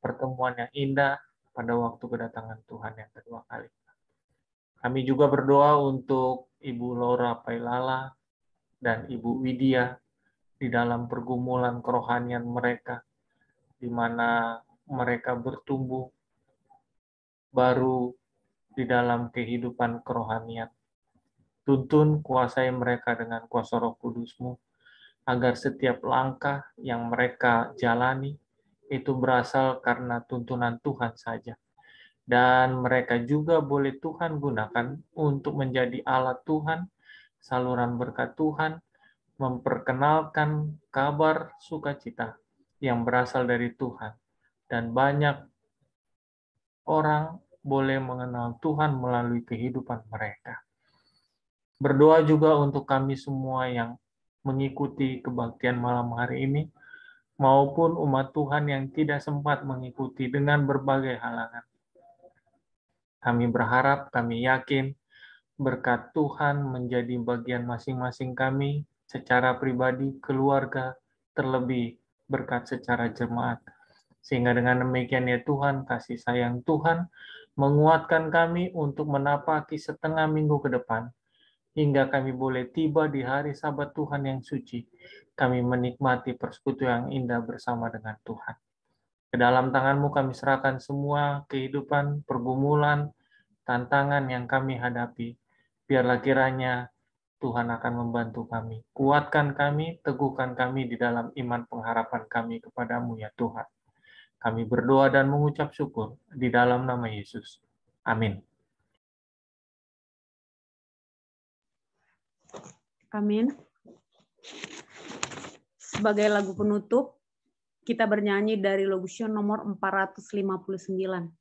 pertemuan yang indah pada waktu kedatangan Tuhan yang kedua kali. Kami juga berdoa untuk Ibu Laura Pailala dan Ibu Widya di dalam pergumulan kerohanian mereka, di mana mereka bertumbuh baru di dalam kehidupan kerohanian. Tuntun kuasai mereka dengan kuasa Roh Kudus-Mu, agar setiap langkah yang mereka jalani itu berasal karena tuntunan Tuhan saja. Dan mereka juga boleh Tuhan gunakan untuk menjadi alat Tuhan, saluran berkat Tuhan, memperkenalkan kabar sukacita yang berasal dari Tuhan, dan banyak orang boleh mengenal Tuhan melalui kehidupan mereka. Berdoa juga untuk kami semua yang mengikuti kebaktian malam hari ini, maupun umat Tuhan yang tidak sempat mengikuti dengan berbagai halangan. Kami berharap, kami yakin, berkat Tuhan menjadi bagian masing-masing kami secara pribadi, keluarga, terlebih berkat secara jemaat. Sehingga dengan demikian ya Tuhan, kasih sayang Tuhan menguatkan kami untuk menapaki setengah minggu ke depan, hingga kami boleh tiba di hari Sabat Tuhan yang suci. Kami menikmati persekutuan yang indah bersama dengan Tuhan. Ke dalam tangan-Mu kami serahkan semua kehidupan, pergumulan, tantangan yang kami hadapi. Biarlah kiranya Tuhan akan membantu kami. Kuatkan kami, teguhkan kami di dalam iman pengharapan kami kepada-Mu ya Tuhan. Kami berdoa dan mengucap syukur di dalam nama Yesus. Amin. Amin. Sebagai lagu penutup, kita bernyanyi dari Logusion nomor 459.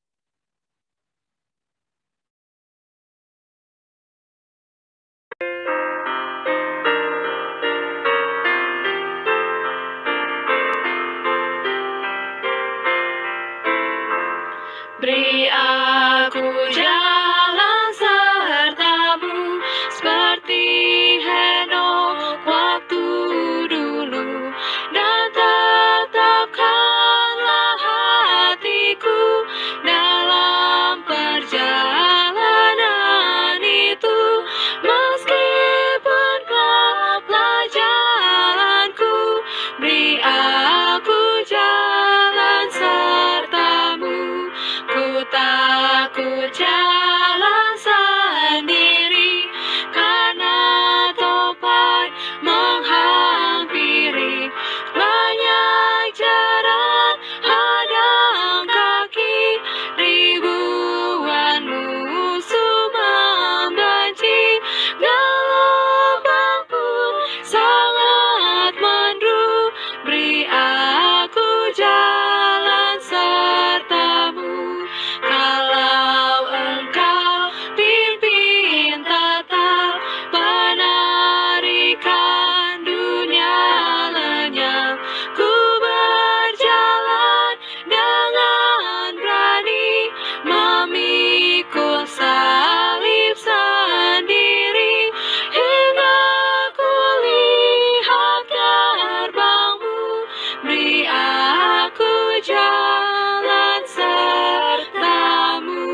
Beri aku jalan serta-Mu seperti Henokh waktu dulu, dan tetapkanlah hatiku dalam perjalanan itu, meskipun gelaplah jalanku. Beri aku jalan serta-Mu. Ku takut jalan sendiri, karena topai menghampiri. Banyak jaran hadang kaki, ribuan musuh membenci. Gelombang pun sangat menderu. Beri aku jalan serta-Mu. Kalau Engkau pimpin tetap, penarikan dunia lenyap. Ku berjalan dengan berani, memikul salib sendiri, hingga ku lihat gerbang-Mu. Beri aku jalan serta-Mu.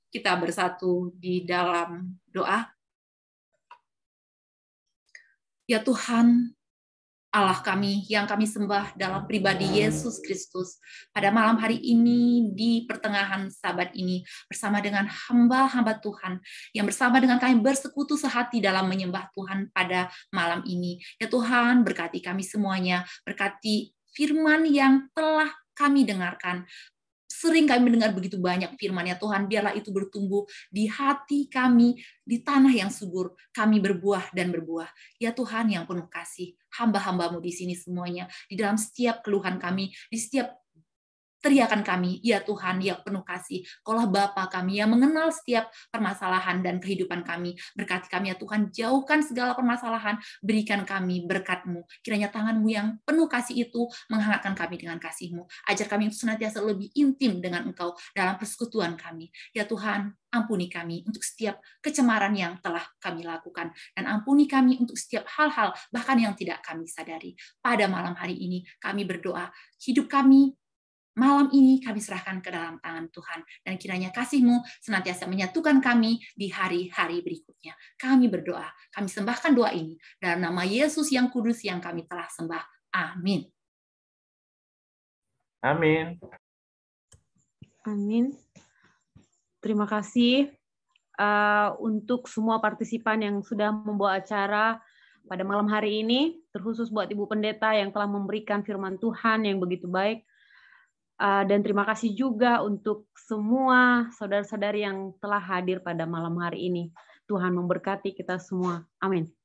Kita bersatu di dalam doa. Ya Tuhan, Allah kami yang kami sembah dalam pribadi Yesus Kristus, pada malam hari ini di pertengahan Sabat ini bersama dengan hamba-hamba Tuhan yang bersama dengan kami bersekutu sehati dalam menyembah Tuhan pada malam ini. Ya Tuhan, berkati kami semuanya, berkati firman yang telah kami dengarkan. Sering kami mendengar begitu banyak firman, ya Tuhan, biarlah itu bertumbuh di hati kami, di tanah yang subur, kami berbuah dan berbuah. Ya Tuhan yang penuh kasih, hamba-hamba-Mu di sini semuanya, di dalam setiap keluhan kami, di setiap teriakan kami, ya Tuhan yang penuh kasih, Kaulah Bapa kami yang mengenal setiap permasalahan dan kehidupan kami. Berkati kami ya Tuhan, jauhkan segala permasalahan, berikan kami berkat-Mu. Kiranya tangan-Mu yang penuh kasih itu menghangatkan kami dengan kasih-Mu. Ajar kami untuk senantiasa lebih intim dengan Engkau dalam persekutuan kami. Ya Tuhan, ampuni kami untuk setiap kecemaran yang telah kami lakukan, dan ampuni kami untuk setiap hal-hal bahkan yang tidak kami sadari. Pada malam hari ini kami berdoa, hidup kami malam ini kami serahkan ke dalam tangan Tuhan, dan kiranya kasih-Mu senantiasa menyatukan kami di hari-hari berikutnya. Kami berdoa, kami sembahkan doa ini dalam nama Yesus yang kudus yang kami telah sembah. Amin. Amin. Amin. Terima kasih untuk semua partisipan yang sudah membawa acara pada malam hari ini, terkhusus buat Ibu Pendeta yang telah memberikan firman Tuhan yang begitu baik. Dan terima kasih juga untuk semua saudara-saudari yang telah hadir pada malam hari ini. Tuhan memberkati kita semua. Amin.